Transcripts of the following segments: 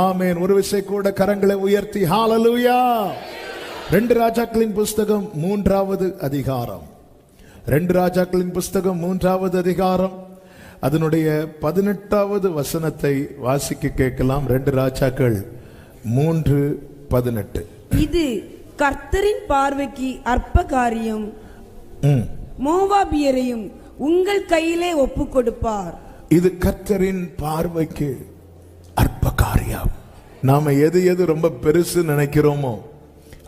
ஆமென். ஒரு விசை கூட கரங்களை உயர்த்தி ஹalleluya. 2 ராஜாக்களின் புஸ்தகம் 3வது அதிகாரம். 2 ராஜாக்களின் புஸ்தகம் 3வது அதிகாரம் அதனுடைய 18வது வசனத்தை வாசிக்க கேட்கலாம். 2 ராஜாக்கள் 3:18. இது கர்த்தரின் பார்வைக்கு அற்ப காரியம், மோவாபியரையும் உங்கள் கையிலே ஒப்பு கொடுப்பார். இது கர்த்தரின் பார்வைக்கு அற்ப காரியம். நாம எது எது ரொம்ப பெருசு நினைக்கிறோமோ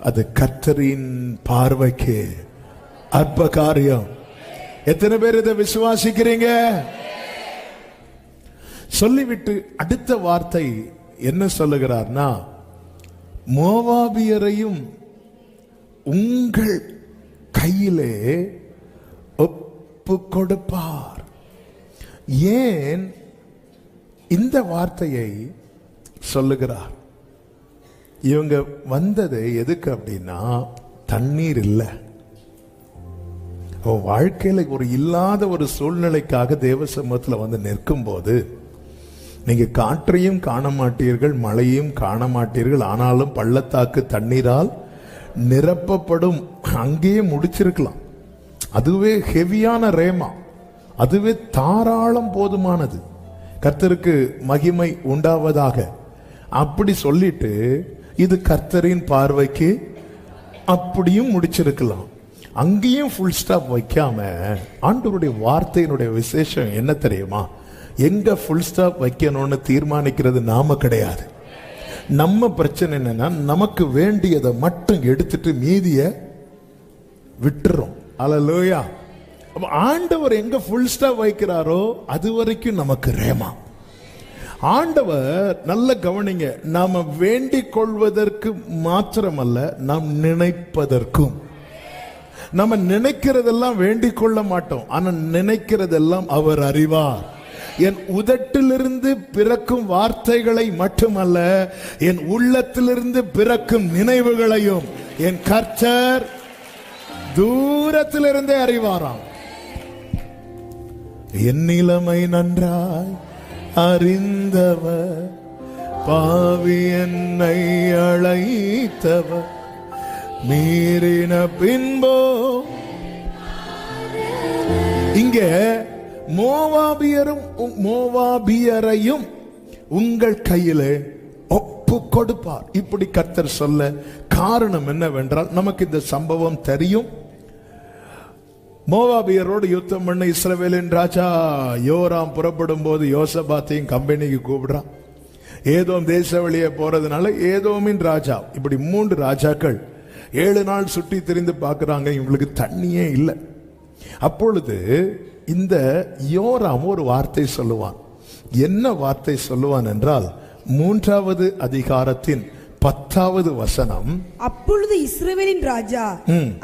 அது கர்த்தரின் பார்வைக்கு அற்ப காரியம். எத்தனை பேர் இதை விசுவாசிக்கிறீங்க? சொல்லிவிட்டு அடுத்த வார்த்தை என்ன சொல்லுகிறார்னா, மோவாபியரையும் உங்கள் கையிலே ஒப்பு கொடுப்பார். ஏன் இந்த வார்த்தையை சொல்லுகிறார்? இவங்க வந்தது எதுக்கு அப்படின்னா, தண்ணீர் இல்லை, வாழ்க்கையில ஒரு இல்லாத ஒரு சூழ்நிலைக்காக தேவ சமூகத்தில் வந்து நிற்கும் போது, நீங்க காற்றையும் காண மாட்டீர்கள், மழையும் காண மாட்டீர்கள், ஆனாலும் பள்ளத்தாக்கு தண்ணீரால் நிரப்பப்படும். அங்கேயே முடிச்சிருக்கலாம். அதுவே ஹெவியான ரேமா, அதுவே தாராளம் போதுமானது. கர்த்தருக்கு மகிமை உண்டாவதாக அப்படி சொல்லிட்டு, இது கர்த்தரின் பார்வைக்கு அப்படியும் முடிச்சிருக்கலாம். அங்கேயும் ஃபுல் ஸ்டாப் வைக்காம ஆண்டவருடைய வார்த்தையினுடைய விசேஷம் என்ன தெரியுமா? எங்க ஃபுல் ஸ்டாப் வைக்கணும்னு தீர்மானிக்கிறது நாம கிடையாது. நம்ம பிரச்சனை என்னன்னா, நமக்கு வேண்டியதை மட்டும் எடுத்துட்டு மீதிய விட்டுறோம். அல்லேலூயா. ஆண்டவர் எங்க ஃபுல் ஸ்டாப் வைக்கிறாரோ அது வரைக்கும் நமக்கு ரேமா. ஆண்டவர் நல்ல கவனிங்க, நாம வேண்டிக் கொள்வதற்கு மாத்திரமல்ல, நாம் நினைப்பதற்கும். நம்ம நினைக்கிறதெல்லாம் வேண்டிக் கொள்ள மாட்டோம், ஆனா நினைக்கிறதெல்லாம் அவர் அறிவார். என் உதட்டிலிருந்து பிறக்கும் வார்த்தைகளை மட்டுமல்ல, என் உள்ளத்திலிருந்து பிறக்கும் நினைவுகளையும் என் கர்த்தர் தூரத்திலிருந்தே அறிவாராம். என் நிலைமை நன்றாய் அறிந்தவர், பாவி என்னை அழைத்தவர், மீறின பின்போ. இங்க மோவாபியரையும் உங்கள் கையிலே ஒப்பு கொடுப்பார். இப்படி கர்த்தர் சொல்ல காரணம் என்னவென்றால், நமக்கு இந்த சம்பவம் தெரியும். மோவாபியரோடு யுத்தம் பண்ண இஸ்ரவேலின் ராஜா யோராம் புறப்படும் போது யோசபாத்தையும் கம்பெனிக்கு கூப்பிடுறான். ஏதோம் தேச வழியே போறதுனால ஏதோமின் ராஜா, இப்படி 3 ராஜாக்கள் 7 நாள் சுற்றி திரிந்து பார்க்கிறாங்க, இவங்களுக்கு தண்ணியே இல்லை. அப்பொழுது இந்த யோராம் ஒரு வார்த்தை சொல்லுவான். என்ன வார்த்தை சொல்லுவான் என்றால், 3வது அதிகாரத்தின் 10வது வசனம். அப்பொழுது இஸ்ரவேலின் ராஜா,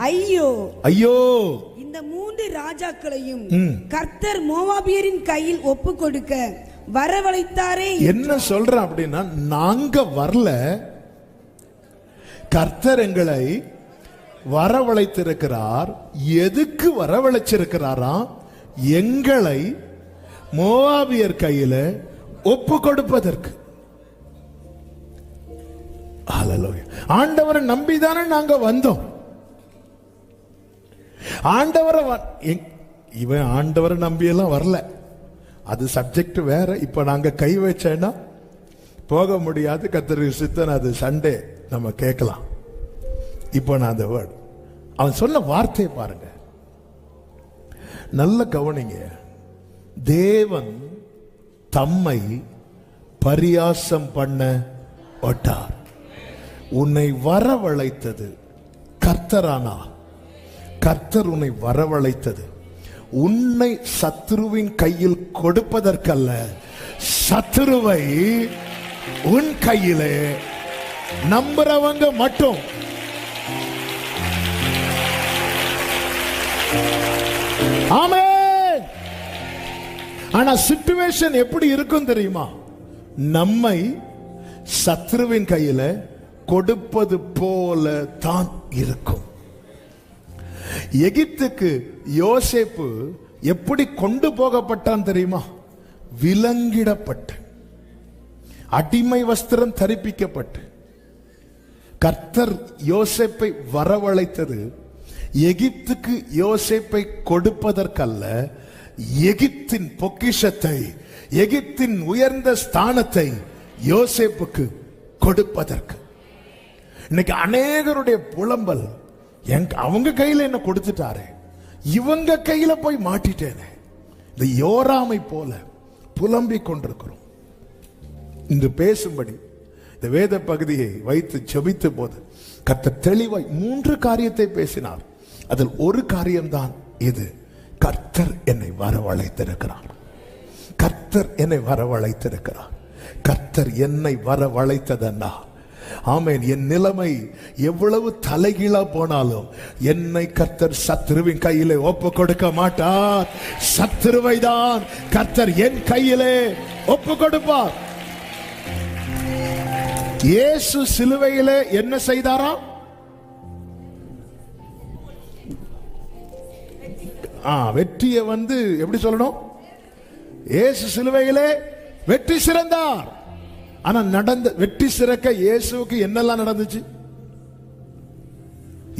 ஐயோ ஐயோ, இந்த 3 ராஜாக்களையும் கர்த்தர் மோவாபியரின் கையில் ஒப்பு கொடுக்க வரவழைத்தாரே. என்ன சொல்றான் அப்படின்னா, நாங்க வரல, கர்த்தர் எங்களை வரவழைத்திருக்கிறார். எதுக்கு வரவழைச்சிருக்கிறாரா? எங்களை மோவாபியர் கையில ஒப்பு கொடுப்பதற்கு. ஆண்டவரை நம்பிதானே நாங்க வந்தோம். இவன் ஆண்டவரை நம்பியெல்லாம் வரல, அது சப்ஜெக்ட் வேற. இப்ப நாங்க கை வச்சேன்னா போக முடியாது, கர்த்தருக்கு சித்தம், அது சண்டே நம்ம கேட்கலாம். இப்போ நான் அந்த வேர்ட், அவன் சொன்ன வார்த்தையை பாருங்க, நல்ல கவனிங்க. தேவன் தம்மை பரியாசம் பண்ண ஒட்டார். உன்னை வரவழைத்தது கர்த்தரானா? கர்த்தர் உன்னை வரவழைத்தது உன்னை சத்துருவின் கையில் கொடுப்பதற்கல்ல, சத்துருவை உன் கையிலே நம்புறவங்க மட்டும். ஆமென். ஆனா சிச்சுவேஷன் எப்படி இருக்கும் தெரியுமா? நம்மை சத்துருவின் கையில கொடுப்பது போல தான் இருக்கும். எகிப்துக்கு யோசேப்பு எப்படி கொண்டு போகப்பட்டான் தெரியுமா? விலங்கிடப்பட்டு. அடிமை வஸ்திரம் தரிப்பிக்கப்பட்டு கர்த்தர் யோசேப்பை வரவழைத்தது எகிப்துக்கு யோசேப்பை கொடுப்பதற்கல்ல, எகிப்தின் பொக்கிஷத்தை, எகிப்தின் உயர்ந்த ஸ்தானத்தை யோசேப்புக்கு கொடுப்பதற்கு. இன்னைக்கு அநேகருடைய புலம்பல், அவங்க கையில என்ன கொடுத்துட்டாரு, இவங்க கையில போய் மாட்டிட்டேனே. இந்த யோராமை போல புலம்பிக் கொண்டிருக்கிறோம். இன்று பேசும்படி இந்த வேத பகுதியை வைத்து ஜெபித்த போது கர்த்தர் தெளிவாய் 3 காரியத்தை பேசினார். அதில் ஒரு காரியம்தான் இது, கர்த்தர் என்னை வரவழைத்திருக்கிறார். கர்த்தர் என்னை வரவழைத்திருக்கிறார். கர்த்தர் என்னை வரவழைத்ததன்னா, ஆமென், என் நிலைமை எவ்வளவு தலைகீழா போனாலும் என்னை கர்த்தர் சத்துருவின் கையிலே ஒப்பு கொடுக்க மாட்டார். சத்துருவை தான் கர்த்தர் என் கையிலே ஒப்பு கொடுப்பார். இயேசு சிலுவையிலே என்ன செய்தாராம்? வெற்றியை எப்படி சொல்லணும்? இயேசு சிலுவையிலே வெற்றி சிறந்தார். ஆனா வெற்றி சிறக்க இயேசுவுக்கு என்னெல்லாம் நடந்துச்சு?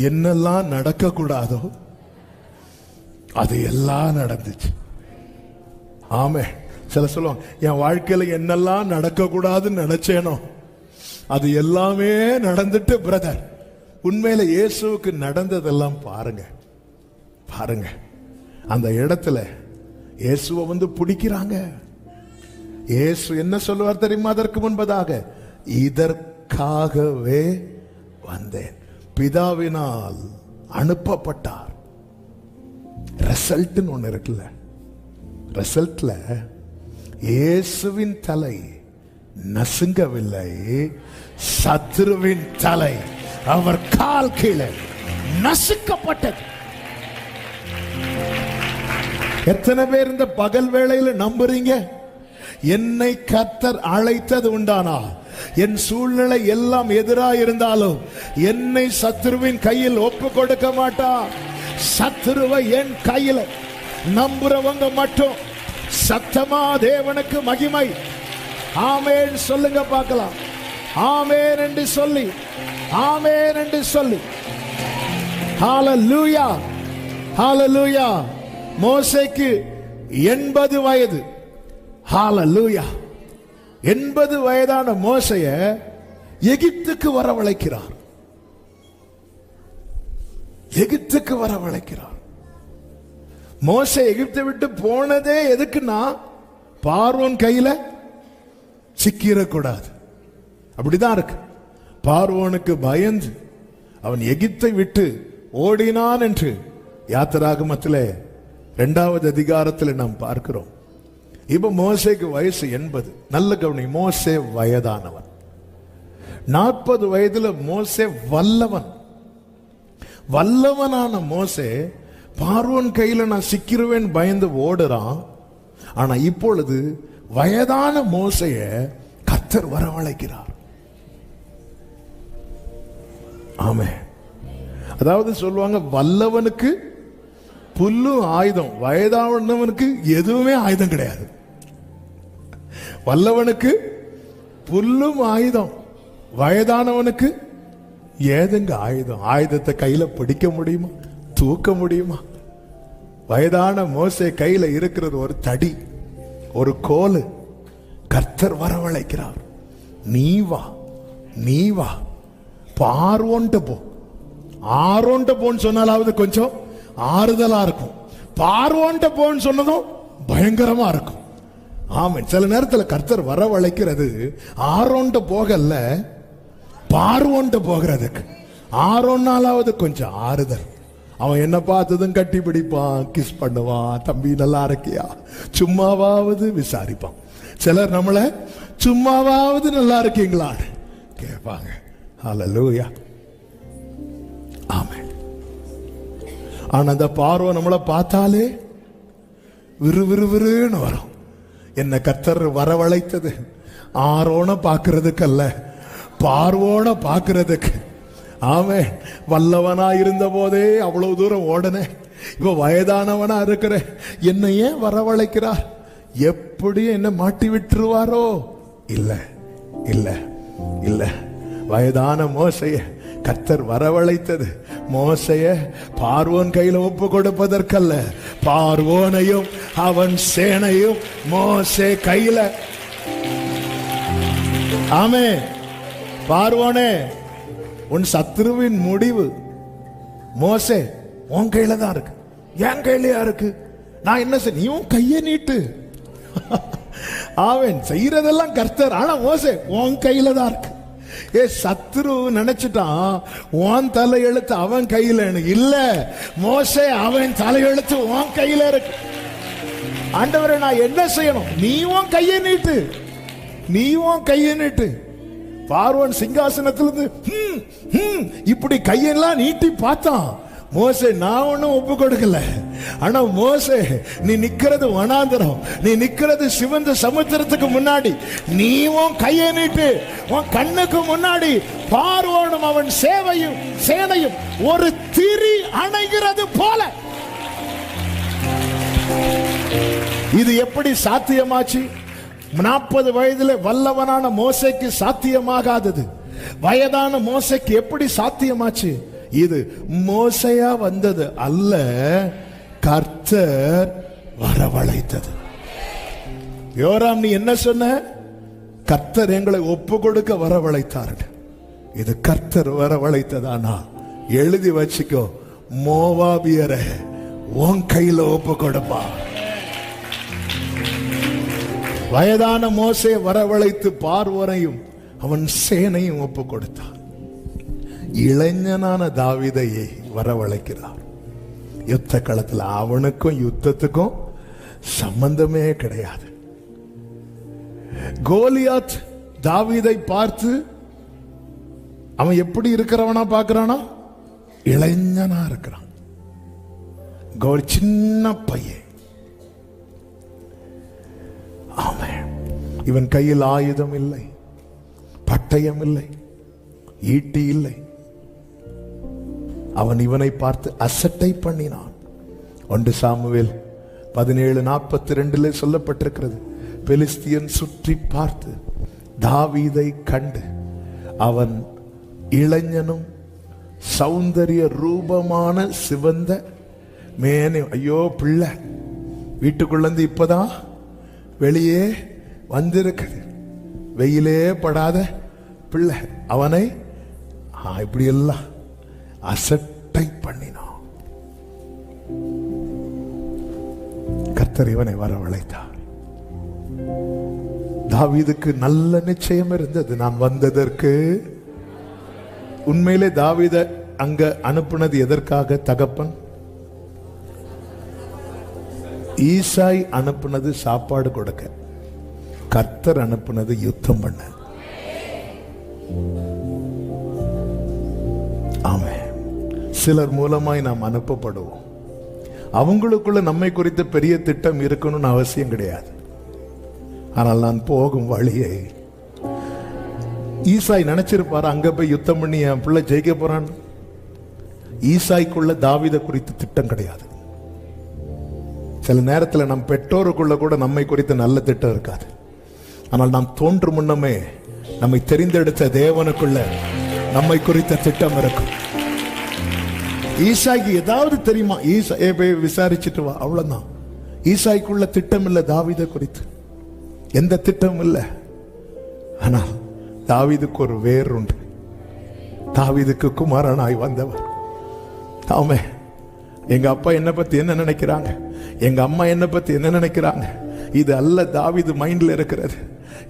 என்னெல்லாம் நடக்க கூடாதோ அது எல்லாம் நடந்துச்சு. ஆமே. சில சொல்லுவாங்க, என் வாழ்க்கையில என்னெல்லாம் நடக்க கூடாதுன்னு நினைச்சேனோ அது எல்லாமே நடந்துட்டு பிரதர். உண்மையில இயேசுவுக்கு நடந்ததெல்லாம் பாருங்க, பாருங்க. அந்த இடத்துல இயேசுவை பிடிக்கிறாங்க. இயேசு என்ன சொல்லுவார் தெரியுமா? அதற்கு முன்பதாக, இதற்காகவே வந்தேன், பிதாவினால் அனுப்பப்பட்டார். ரிசல்ட் ஒண்ணு இருக்குல்ல, ரிசல்ட்ல இயேசுவின் தலை நசுங்கவில்லை, சத்துருவின் தலை அவர் கால் கீழே நசுக்கப்பட்டது. எத்தனை பேர் இந்த பகல் வேளையில நம்புறீங்க? என்னை கர்த்தர் அழைத்தது உண்டானா, என் சூழ்நிலை எல்லாம் எதிராக இருந்தாலும் என்னை சத்துருவின் கையில் ஒப்பு கொடுக்க மாட்டார். சத்துருவை என் கையில நம்புறவங்க மட்டும் சத்தமா தேவனுக்கு மகிமை ஆமென் சொல்லுங்க பார்க்கலாம். ஆமென் என்று சொல்லி, ஆமென் என்று சொல்லி, ஹalleluya, ஹalleluya. மோசேக்கு 80 வயது. ஹalleluya. 80 வயதான மோசேய எகிப்துக்கு வரவழைக்கிறார். எகிப்துக்கு வரவழைக்கிறார். மோசே எகிப்தை விட்டு போனதே எதுக்குன்னா, பார்வோன் கையில சிக்கிடக்கூடாது. அப்படிதான் இருக்கு. பார்வோனுக்கு பயந்து அவன் எகிப்தை விட்டு ஓடினான் என்று யாத்திராகமத்திலே 2வது அதிகாரத்தில் நாம் பார்க்கிறோம். இப்ப மோசேக்கு வயசு 80. நல்ல கவனி, மோசே வயதானவன். 40 வயதுல மோசே வல்லவன். வல்லவனான மோசே பார்வோன் கையில நான் சிக்கிருவேன் பயந்து ஓடுறான். ஆனா இப்பொழுது வயதான மோசைய கர்த்தர் வரவழைக்கிறார். ஆமே. அதாவது சொல்லுவாங்க, வல்லவனுக்கு புல்லும் ஆயுதம், வயதானவனுக்கு எதுவுமே ஆயுதம் கிடையாது. வல்லவனுக்கு புல்லும் ஆயுதம், வயதானவனுக்கு ஏதுங்க ஆயுதம்? ஆயுதத்தை கையில பிடிக்க முடியுமா? தூக்க முடியுமா? வயதான மோசே கையில இருக்கிறது ஒரு தடி, ஒரு கோலு. கர்த்தர் வரவழைக்கிறார். நீ வா, நீ வா, பார்வோன்ட்டு போ. ஆரோன்ட்டு போன்னு சொன்னாலாவது கொஞ்சம் ஆறுதலா இருக்கும். பார்வோன்ட்டு போன்னு சொன்னதும் பயங்கரமா இருக்கும். ஆமாம். சில நேரத்தில் கர்த்தர் வரவழைக்கிறது ஆரோன்ட்டு போகல, பார்வோன்ட்டு போகிறதுக்கு. ஆரோன்னாலாவது கொஞ்சம் ஆறுதல். அவன் என்ன பார்த்ததும் கட்டி பிடிப்பான், கிஸ் பண்ணுவான், தம்பி நல்லா இருக்கியா, சும்மாவாவது விசாரிப்பான். சிலர் நம்மள சும்மாவாவது நல்லா இருக்கீங்களா கேட்பாங்க. ஹல்லேலூயா. ஆமென். ஆனா அந்த பார்வை நம்மளை பார்த்தாலே விறுவிறுவிறுன்னு வரும். என்ன கர்த்தர் வரவழைத்தது ஆரோன பார்க்கிறதுக்கு அல்ல, பார்வோன பார்க்கிறதுக்கு. ஆமென். வல்லவனா இருந்த போதே அவ்வளவு தூரம் ஓடனே, இப்ப வயதானவனா இருக்கிற என்ன ஏன் வரவழைக்கிறார்? எப்படி என்ன மாட்டி விட்டுருவாரோ? இல்ல, இல்ல இல்ல. வயதான மோசைய கர்த்தர் வரவழைத்தது மோசைய பார்வோன் கையில ஒப்பு கொடுப்பதற்கல்ல, பார்வோனையும் அவன் சேனையும் மோசே கையில. ஆமே. பார்வோனே, உன் சத்துருவின் முடிவு மோசே உன் கையில தான் இருக்கு, என் கையிலயா இருக்கு. நான் என்ன செய்ய, நீயும் கையை நீட்டு. அவன் செய்யறதெல்லாம் கர்த்தர், ஆனா மோசே உன் கையில தான் இருக்கு. சத்துரு நினைச்சிட்டான் உன் தலையெழுத்து அவன் கையில இல்ல, மோசே அவன் தலையெழுத்து உன் கையில இருக்கு. ஆண்டவரே, நான் என்ன செய்யணும்? நீ உன் கையை நீட்டு, நீ உன் கையை நீட்டு. பார்வோன் சிங்காசனத்திலிருந்து இப்படி கையெல்லாம் நீட்டி பார்த்தான். மோசே, நான் ஒன்னும் ஒப்பு கொடுக்கல. ஆனா மோசே, நீ நிக்கிறது வனாந்தரம், நீ நிக்கிறது சிவந்த சமுத்திரத்துக்கு முன்னாடி. நீ உன் கையை நீட்டு, உன் கண்ணுக்கு முன்னாடி பார்வோனும் அவன் சேனையும் ஒரு திரி அணைகிறது போல. இது எப்படி சாத்தியமாச்சு? 40 வயதில் வல்லவனான மோசைக்கு சாத்தியமாகாதது வயதான மோசைக்கு எப்படி சாத்தியமாச்சு? இது மோசையா வந்தது அல்ல, கர்த்தர் வரவழைத்தது. யோராம், நீ என்ன சொன்ன? கர்த்தர் எங்களை ஒப்பு கொடுக்க வரவழைத்தார்கள். இது கர்த்தர் வரவழைத்ததானா? எழுதி வச்சுக்கோ, மோவாபியரை உன் கையில ஒப்பு கொடுப்பா. வயதான மோசே வரவழைத்து பார்வோனையும் அவன் சேனையும் ஒப்பு கொடுத்தான். இளைஞனான தாவீதை வரவழைக்கிறார். யுத்த களத்தில் அவனுக்கும் யுத்தத்துக்கும் சம்பந்தமே கிடையாது. கோலியாத் தாவீதை பார்த்து அவன் எப்படி இருக்கிறவனா பார்க்கிறானா? இளைஞனா இருக்கிறான். சின்ன பையன். இவன் கையில் ஆயுதம் இல்லை, பட்டயம் இல்லை, ஈட்டி இல்லை. அவன் இவனை பார்த்து அசட்டை பண்ணினான். 1 சாமுவேல் 17:42 சொல்லப்பட்டிருக்கிறது. பெலிஸ்தியன் சுற்றி பார்த்து தாவீதை கண்டு அவன் இளைஞனும் சௌந்தரிய ரூபமான சிவந்த மேனே, ஐயோ பிள்ளை வீட்டுக்குள்ள இப்பதான் வெளியே வந்திருக்குது, வெயிலே படாத பிள்ளை, அவனை இப்படி எல்லாம் அசட்டை பண்ணினான். கர்த்தர் இவனை வரவழைத்தார். தாவீதுக்கு நல்ல நிச்சயம் இருந்தது, நான் வந்ததற்கு. உண்மையிலே தாவீத அங்க அனுப்புனது எதற்காக? தகப்பன் ஈசாய் அனுப்புனது சாப்பாடு கொடுக்க, கர்த்தர் அனுப்புனது யுத்தம் பண்ண. ஆமே. சிலர் மூலமாய் நாம் அனுப்பப்படுவோம். அவங்களுக்குள்ள நம்மை குறித்த பெரிய திட்டம் இருக்கணும்னு அவசியம் கிடையாது. ஆனால் நான் போகும் வழியை ஈசாய் நினைச்சிருப்பாரு, அங்க போய் யுத்தம் பண்ணி என் பிள்ளை ஜெயிக்க போறான். ஈசாய்க்குள்ள தாவீதை குறித்த திட்டம் கிடையாது. சில நேரத்தில் நம் பெற்றோருக்குள்ள கூட நம்மை குறித்த நல்ல திட்டம் இருக்காது. ஆனால் நாம் தோன்றும் முன்னமே நம்மை தெரிந்தெடுத்த தேவனுக்குள்ள நம்மை குறித்த திட்டம் இருக்கும். ஈசாய்க்கு ஏதாவது தெரியுமா? போய் விசாரிச்சுட்டு வா, அவ்வளவுதான். ஈசாய்க்குள்ள திட்டம் இல்லை தாவீதை குறித்து, எந்த திட்டமும் இல்லை. ஆனால் தாவீதுக்கு ஒரு வேர் உண்டு. தாவீதுக்கு குமாரனாய் வந்தவர். ஆமே. எங்க அப்பா என்ன பத்தி என்ன நினைக்கிறாங்க, எங்க அம்மா என்ன பத்தி என்ன நினைக்கிறாங்க, இது அல்ல தாவீது மைண்ட்ல இருக்கிறது.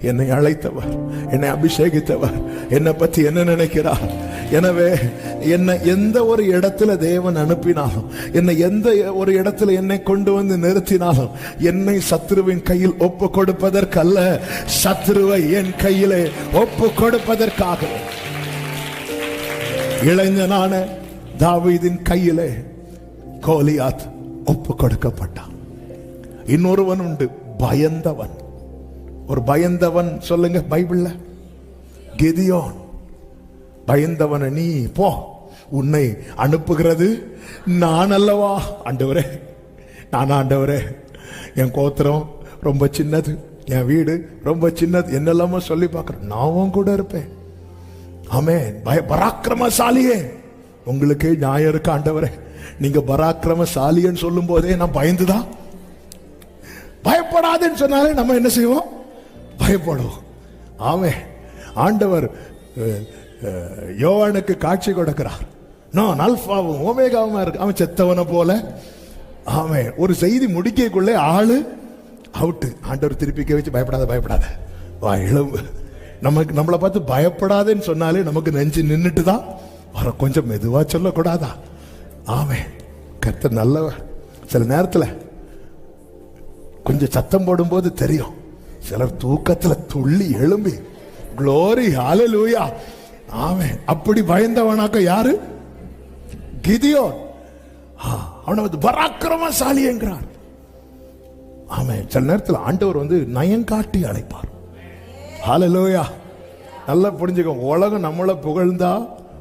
என்னை அழைத்தவர், என்னை அபிஷேகித்தவர் என்னை பத்தி என்ன நினைக்கிறார். எனவே என்னை எந்த ஒரு இடத்துல தேவன் அனுப்பினாலும், என்னை எந்த ஒரு இடத்துல என்னை கொண்டு வந்து நிறுத்தினாலும், என்னை சத்துருவின் கையில் ஒப்பு கொடுப்பதற்கல்ல, சத்துருவை என் கையிலே ஒப்பு கொடுப்பதற்காக. இளைஞனான தாவீதின் கையிலே கோலியாத் ஒப்பு கொடுக்கப்பட்டான். இன்னொருவன் உண்டு, பயந்தவன். ஒரு பயந்தவன் சொல்லுங்க பைபிள்ல, கிதியோன். பயந்தவன நீ போ, உன்னை அனுப்புகிறது நான் அல்லவா. ஆண்டவரே, நான் ஆண்டவரே, என் கோத்திரம் ரொம்ப சின்னது, என் வீடு ரொம்ப சின்னது, என்னெல்லாமோ சொல்லி பார்க்கிறேன். நான் கூட இருப்பேன். ஆமென். பராக்கிரமசாலியே, உங்களுக்கே நியாயம் இருக்கு ஆண்டவரே. நீங்க பராக்கிரமசாலின்னு சொல்லும் போதே நான் பயந்துதான். பயப்படாதுன்னு சொன்னாலே நம்ம என்ன செய்வோம்? பயப்படுவோம். ஆமென். ஆண்டவர் யோவானுக்கு காட்சி கொடுக்கிறார். நான் அல்பாவும் ஓமேகாவும் இருக்கு. அவன் செத்தவனை போல. ஆமென். ஒரு செய்தி முடிக்கக்குள்ளே ஆளு அவுட்டு. ஆண்டவர் திருப்பி வச்சு பயப்படாத பயப்படாத வா இளவு. நமக்கு நம்மளை பார்த்து பயப்படாதுன்னு சொன்னாலே நமக்கு நெஞ்சு நின்றுட்டு தான் வர. கொஞ்சம் மெதுவா சொல்லக்கூடாதா? ஆமென். கர்த்தர் நல்லவர். சில நேரத்தில் கொஞ்சம் சத்தம் போடும்போது தெரியும். சிலர் தூக்கத்துல துள்ளி எழும்பி க்ளோரி ஹalleluya. ஆமென். அப்படி பயந்தவனாக்க யாரு? கிதியோன். அவனை வந்து பராக்கிரமசாலி என்கிறார். ஆமென். சில நேரத்தில் ஆண்டவர் வந்து நயங்காட்டி அழைப்பார். ஹalleluya. நல்லா புரிஞ்சுக்கோங்க. உலகம் நம்மளை புகழ்ந்தா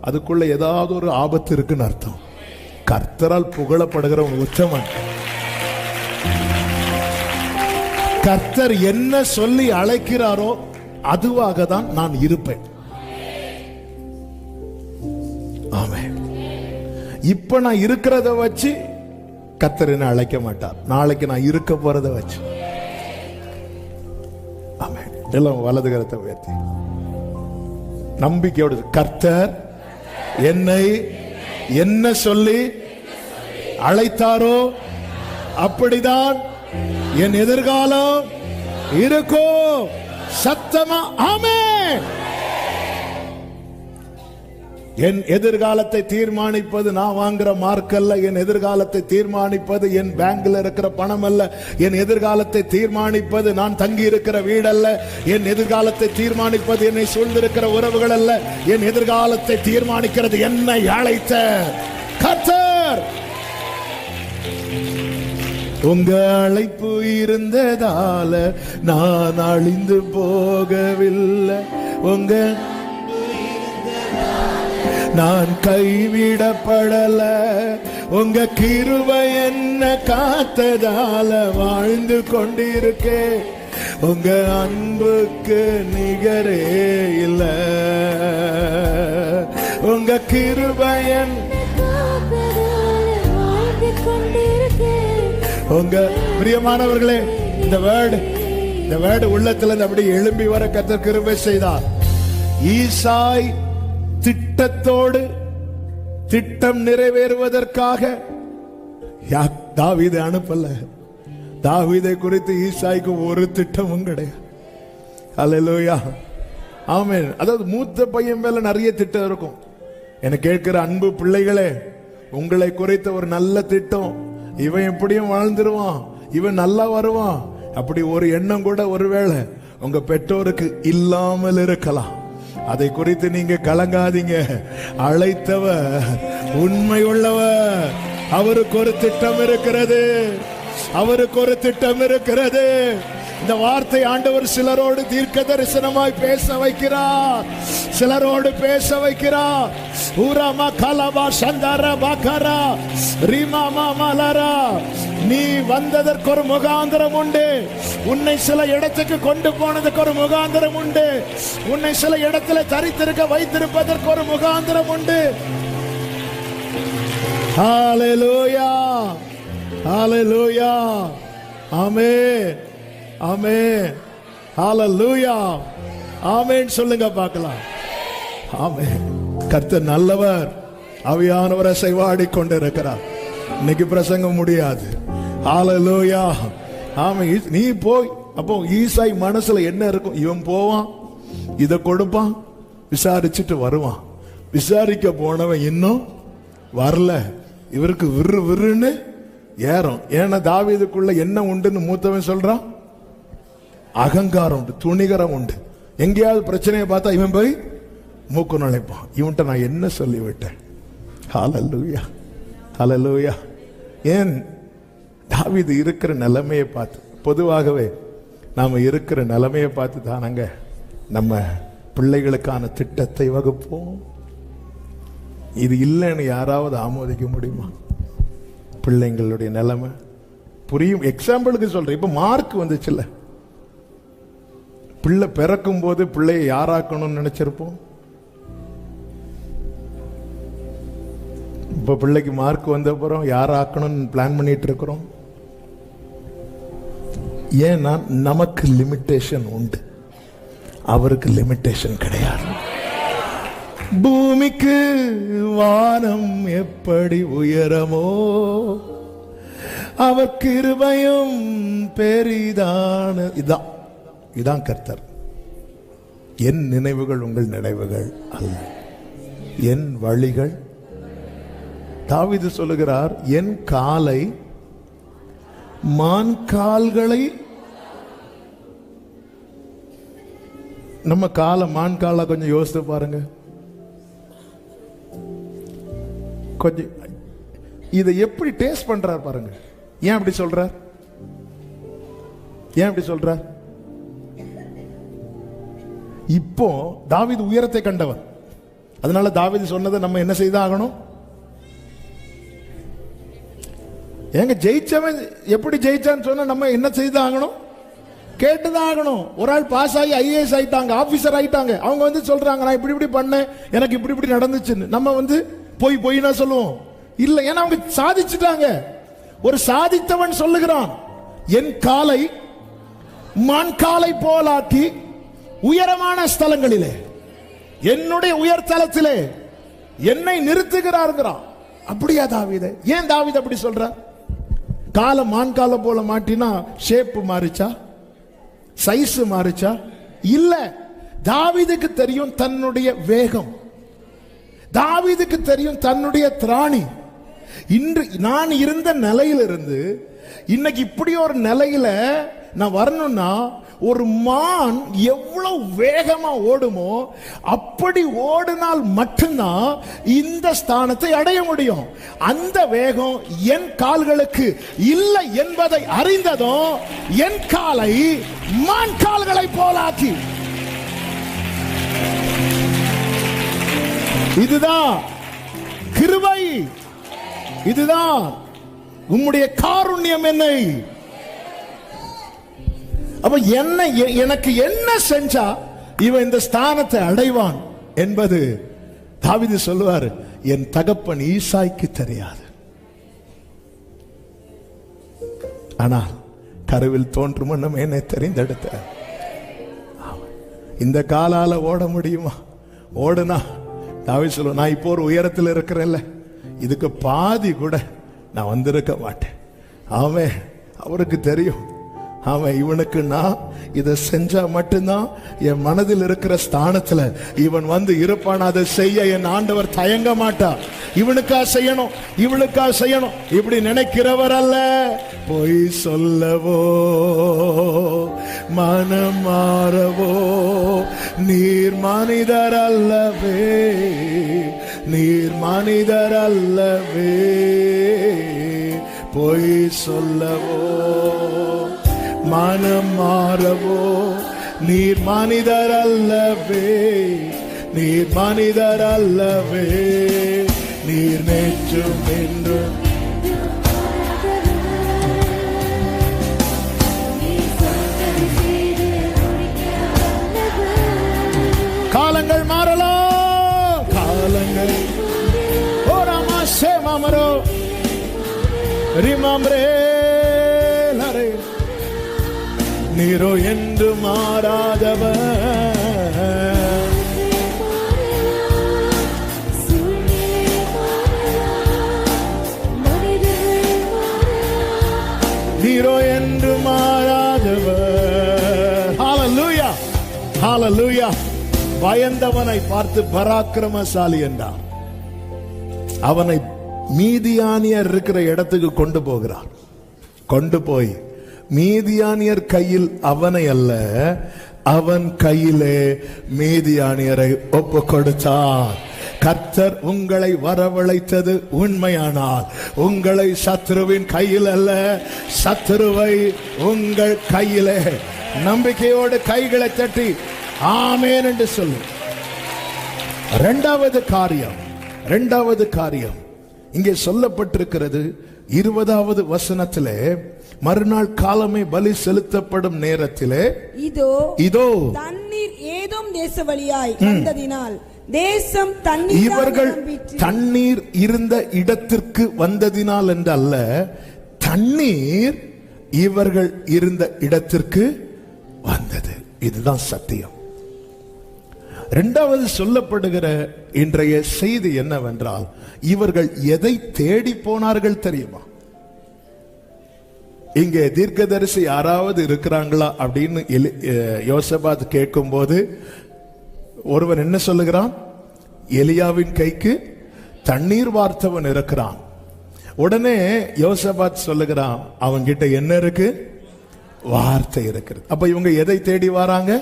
அதுக்குள்ள ஏதாவது ஒரு ஆபத்து இருக்குன்னு அர்த்தம். கர்த்தரால் புகழப்படுகிற ஒரு உச்சமன். கர்த்தர் என்ன சொல்லி அழைக்கிறாரோ அதுவாக தான் நான் இருப்பேன். ஆமென். இப்ப நான் இருக்கிறத வச்சு கர்த்தர் என்ன அழைக்க மாட்டார். நாளைக்கு நான் இருக்க போறத வச்சு. ஆமென். எல்லாம் வலது கரத்தை உயர்த்தி நம்பிக்கையோடு, கர்த்தர் என்னை என்ன சொல்லி அழைத்தாரோ அப்படிதான் என் எதிர்காலம் இருக்கும். சத்தமா ஆமென். என் எதிர்காலத்தை தீர்மானிப்பது நான் வாங்குற மார்க் அல்ல. என் எதிர்காலத்தை தீர்மானிப்பது என் பேங்க்ல இருக்கிற பணம் அல்ல. என் எதிர்காலத்தை தீர்மானிப்பது நான் தங்கி இருக்கிற வீடு அல்ல. என் எதிர்காலத்தை தீர்மானிப்பது என்னை சூழ்ந்திருக்கிற உறவுகள் அல்ல. என் எதிர்காலத்தை தீர்மானிக்கிறது என்னை அழைத்த கர்த்தர். உங்க அழைப்பு இருந்ததால நான் அழிந்து போகவில்லை. உங்க நான் கைவிடப்படல. உங்க கிருபை என்ன காத்ததால வாழ்ந்து கொண்டிருக்கேன். உங்க அன்புக்கு நிகரே இல்ல. உங்க கிருபையன் உங்க பிரியமானவர்களே, இந்த வேர்டு உள்ளத்துல அப்படி எழும்பி வர கர்த்தர் கிருபை செய்தார். ஈசாய் திட்டத்தோடு திட்டம் நிறைவேறுவதற்காக தாவீதை அனுப்பல. தாவீதை குறித்து ஈசாய்க்கு ஒரு திட்டமும் கிடையாது. அல்லேலூயா. ஆமென். அதாவது மூத்த பையன் மேல நிறைய திட்டம் இருக்கும். எனக்கு கேட்கிற அன்பு பிள்ளைகளே, உங்களை குறித்த ஒரு நல்ல திட்டம். இவன் எப்படியும் வாழ்ந்துருவான், இவன் நல்லா வருவான், அப்படி ஒரு எண்ணம் கூட ஒருவேளை உங்க பெற்றோருக்கு இல்லாமல் இருக்கலாம். அதை குறித்து நீங்க கலங்காதீங்க. அழைத்தவர் உண்மை உள்ளவர். அவருக்கு ஒரு திட்டம் இருக்கிறது. அவருக்கு ஒரு திட்டம் இருக்கிறது. இந்த வார்த்தை ஆண்டவர் சிலரோடு தீர்க்க தரிசனமாய் பேச வைக்கிறார். சிலரோடு பேச வைக்கிறார். ஊராமா கலபா சந்தாரா பாக்கரா ரீமாமா மலரா. நீ வந்ததற்கு ஒரு முகாந்திரம் உண்டு. உன்னை சில இடத்துக்கு கொண்டு போனதுக்கு ஒரு முகாந்திரம் உண்டு. உன்னை சில இடத்துல தரித்திருக்க வைத்திருப்பதற்கு ஒரு முகாந்திரம் உண்டு. ஹalleluya. ஹalleluya. ஆமென். ஆமென். ஹalleluya. ஆமென் சொல்லுங்க பார்க்கலாம். ஆமென். கர்த்தர் நல்லவர். ஆவியானவர் அசைவாடி கொண்டிருக்கிறார். இன்னைக்கு பிரசங்கம் முடியாது. ஹalleluya. ஆமென். நீ போய் அப்போ ஈசாய் மனசுல என்ன இருக்கும்? இவன் போவான், இத கொடுப்பான், விசாரிச்சுட்டு வருவான். விசாரிக்க போனவன் இன்னும் வரல. இவருக்கு விறு விறுன்னு ஏறும். ஏன்னா தாவீதுக்குள்ள என்ன உண்டுன்னு மூத்தவன் சொல்றான். அகங்காரம் உண்டு, துணிகரம் உண்டு. எங்கேயாவது பிரச்சனையை பார்த்தா இவன் போய் மூக்கு நுழைப்பான். இவன்ட்ட நான் என்ன சொல்லிவிட்டேன்? ஹalleluya. ஹalleluya. ஏன் தாவீது இருக்கிற நிலைமையை பார்த்து, பொதுவாகவே நாம இருக்கிற நிலைமையை பார்த்து தானங்க நம்ம பிள்ளைகளுக்கான திட்டத்தை வகுப்போம். இது இல்லைன்னு யாராவது ஆமோதிக்க முடியுமா? பிள்ளைங்களுடைய நிலைமை புரியும். எக்ஸாம்பிளுக்கு சொல்றேன். இப்ப மார்க் வந்துச்சுல்ல, பிள்ளை பிறக்கும் போது பிள்ளையை யாராக்கணும்னு நினைச்சிருப்போம். இப்ப பிள்ளைக்கு மார்க் வந்த அப்புறம் யாராக்கணும்னு பிளான் பண்ணிட்டு இருக்கிறோம். ஏன்னா நமக்கு லிமிட்டேஷன் உண்டு, அவருக்கு லிமிட்டேஷன் கிடையாது. பூமிக்கு வானம் எப்படி உயரமோ அவர் கிருபையும் பெரிதான. இதான் கர்த்தர். என் நினைவுகள் உங்கள் நினைவுகள் அல்ல, என் வழிகள். தாவீது சொல்லுகிறார், என் காலை மான் கால்களை. நம்ம காலை மான் காலை கொஞ்சம் யோசித்து பாருங்க. கொஞ்சம் இதை எப்படி டேஸ்ட் பண்றார் பாருங்க. ஏன் அப்படி சொல்றார்? ஏன் அப்படி சொல்றார்? இப்போ தாவீது உயரத்தை கண்டவன், அதனால தாவீது சொன்னதை நம்ம என்ன செய்தாகணும்? ஏங்க ஜெயிச்சவன் எப்படி ஜெயிச்சான்னு சொன்னா நம்ம என்ன செய்தாகணும்? கேட்டுதான் ஆகணும். ஒரு ஆள் பாஸ் ஆகி ஐஏஎஸ் ஆயிட்டாங்க, ஆபீசர் ஆயிட்டாங்க, அவங்க வந்து சொல்றாங்க நான் இப்படி இப்படி பண்ணேன், எனக்கு இப்படி இப்படி நடந்துச்சுன்னு. நம்ம வந்து போய் நான் சொல்லுவோம் இல்ல, ஏன்னா அவங்க சாதிச்சுட்டாங்க. ஒரு சாதித்தவன் சொல்லுகிறான், என் காலை மான் காலை போலாக்கி உயரமான ஸ்தலங்களிலே என்னுடைய உயர்தலத்திலே என்னை நிறுத்துகிறார்கிறான். அப்படியா தாவீது? ஏன் தாவீது அப்படி சொல்றார்? காலை மான் காலை போல மாட்டினா ஷேப் மாறிச்சா, சைஸ் மாறிச்சா? இல்ல. தாவீதுக்கு தெரியும் தன்னுடைய வேகம், தாவீதுக்கு தெரியும் தன்னுடைய திராணி. இன்று நான் இருந்த நிலையிலிருந்து இன்னைக்கு இப்படி ஒரு நிலையில நான் வரணும்னா, ஒரு மான் எவ்வளவு வேகமா ஓடுமோ அப்படி ஓடினால் மட்டும்தான் இந்த ஸ்தானத்தை அடைய முடியும். அந்த வேகம் என் கால்களுக்கு இல்லை என்பதை அறிந்ததும் என் காலை மான் கால்களை போலாக்கி. இதுதான் கிருபை, இதுதான் உம்முடைய காருண்யம். என்னை அப்ப எனக்கு என்ன செஞ்சா இவன் இந்த ஸ்தானத்தை அடைவான் என்பது தாவீது சொல்லுவார், என் தகப்பன் ஈசாய்க்கு தெரியாது. ஆனால் கருவில் தோன்றும் முன்னம் என்னை தெரிந்தெடுத்த. இந்த காலால ஓட முடியுமா? ஓடுனா தாவீது சொல்லுவார், நான் இப்போ ஒரு உயரத்தில் இருக்கிறேன்ல, இதுக்கு பாதி கூட நான் வந்திருக்க மாட்டேன். அவன் அவருக்கு தெரியும், அவன் இவனுக்கு நான் இதை செஞ்சா மட்டும்தான் என் மனதில் இருக்கிற ஸ்தானத்துல இவன் வந்து இருப்பான். அதை செய்ய என் ஆண்டவர் தயங்க மாட்டார். இவனுக்கா செய்யணும், இவனுக்கா செய்யணும் இப்படி நினைக்கிறவர் அல்ல. பொய் சொல்லவோ மனம் மாறவோ நீர் மனிதர் அல்லவே, நீர் மனிதர் அல்லவே. பொய் சொல்லவோ மனம் மாறவோ நீர் மனிதர் அல்லவே, நீர் மனிதர் அல்லவே. நீர் நேற்றும் என்றும் காலங்கள் மாறலாம், காலங்கள் ஓராமா சேமாமரோ ரிமாம்ரே லரே. நீரோ என்று மாறாதவர், நீரோ என்று மாறாதவர். ஹல்லேலூயா, ஹல்லேலூயா. பயந்தவனை பார்த்து பராக்கிரமசாலி என்றார். அவனை மீதியானியர் இருக்கிற இடத்துக்கு கொண்டு போகிறார். கொண்டு போய் மீதியானியர் கையில் அவனை அல்ல, அவன் கையிலே மீதியானியரை ஒப்பு கொடுத்தார். கர்த்தர் உங்களை வரவழைத்தது உண்மையானால் உங்களை சத்துருவின் கையில் அல்ல, சத்துருவை உங்கள் கையிலே. நம்பிக்கையோடு கைகளை தட்டி ஆமென் என்று சொல்லு. இரண்டாவது காரியம் இங்கே சொல்லப்பட்டிருக்கிறது 20வது வசனத்திலே, மறுநாள் காலமே பலி செலுத்தப்படும் நேரத்திலே இதோ தண்ணீர் ஏதோம் தேச வழியாய் வந்ததினால் தேசம் தண்ணீர், இவர்கள் தண்ணீர் இருந்த இடத்திற்கு வந்ததினால் என்றல்ல, தண்ணீர் இவர்கள் இருந்த இடத்திற்கு வந்தது. இதுதான் சத்தியம். இரண்டாவது சொல்லப்படுகிற இன்றைய செய்தி என்னவென்றால், இவர்கள் எதை தேடி போனார்கள் தெரியுமா? இங்கே தீர்க்கதரிசி யாராவது இருக்கிறாங்களா அப்படின்னு யோசபாத் கேட்கும் போது ஒருவன் என்ன சொல்லுகிறான்? எலியாவின் கைக்கு தண்ணீர் வார்த்தவன் இருக்கிறான். உடனே யோசபாத் சொல்லுகிறான், அவன்கிட்ட என்ன இருக்கு? வார்த்தை இருக்கிறது. அப்ப இவங்க எதை தேடி வராங்க?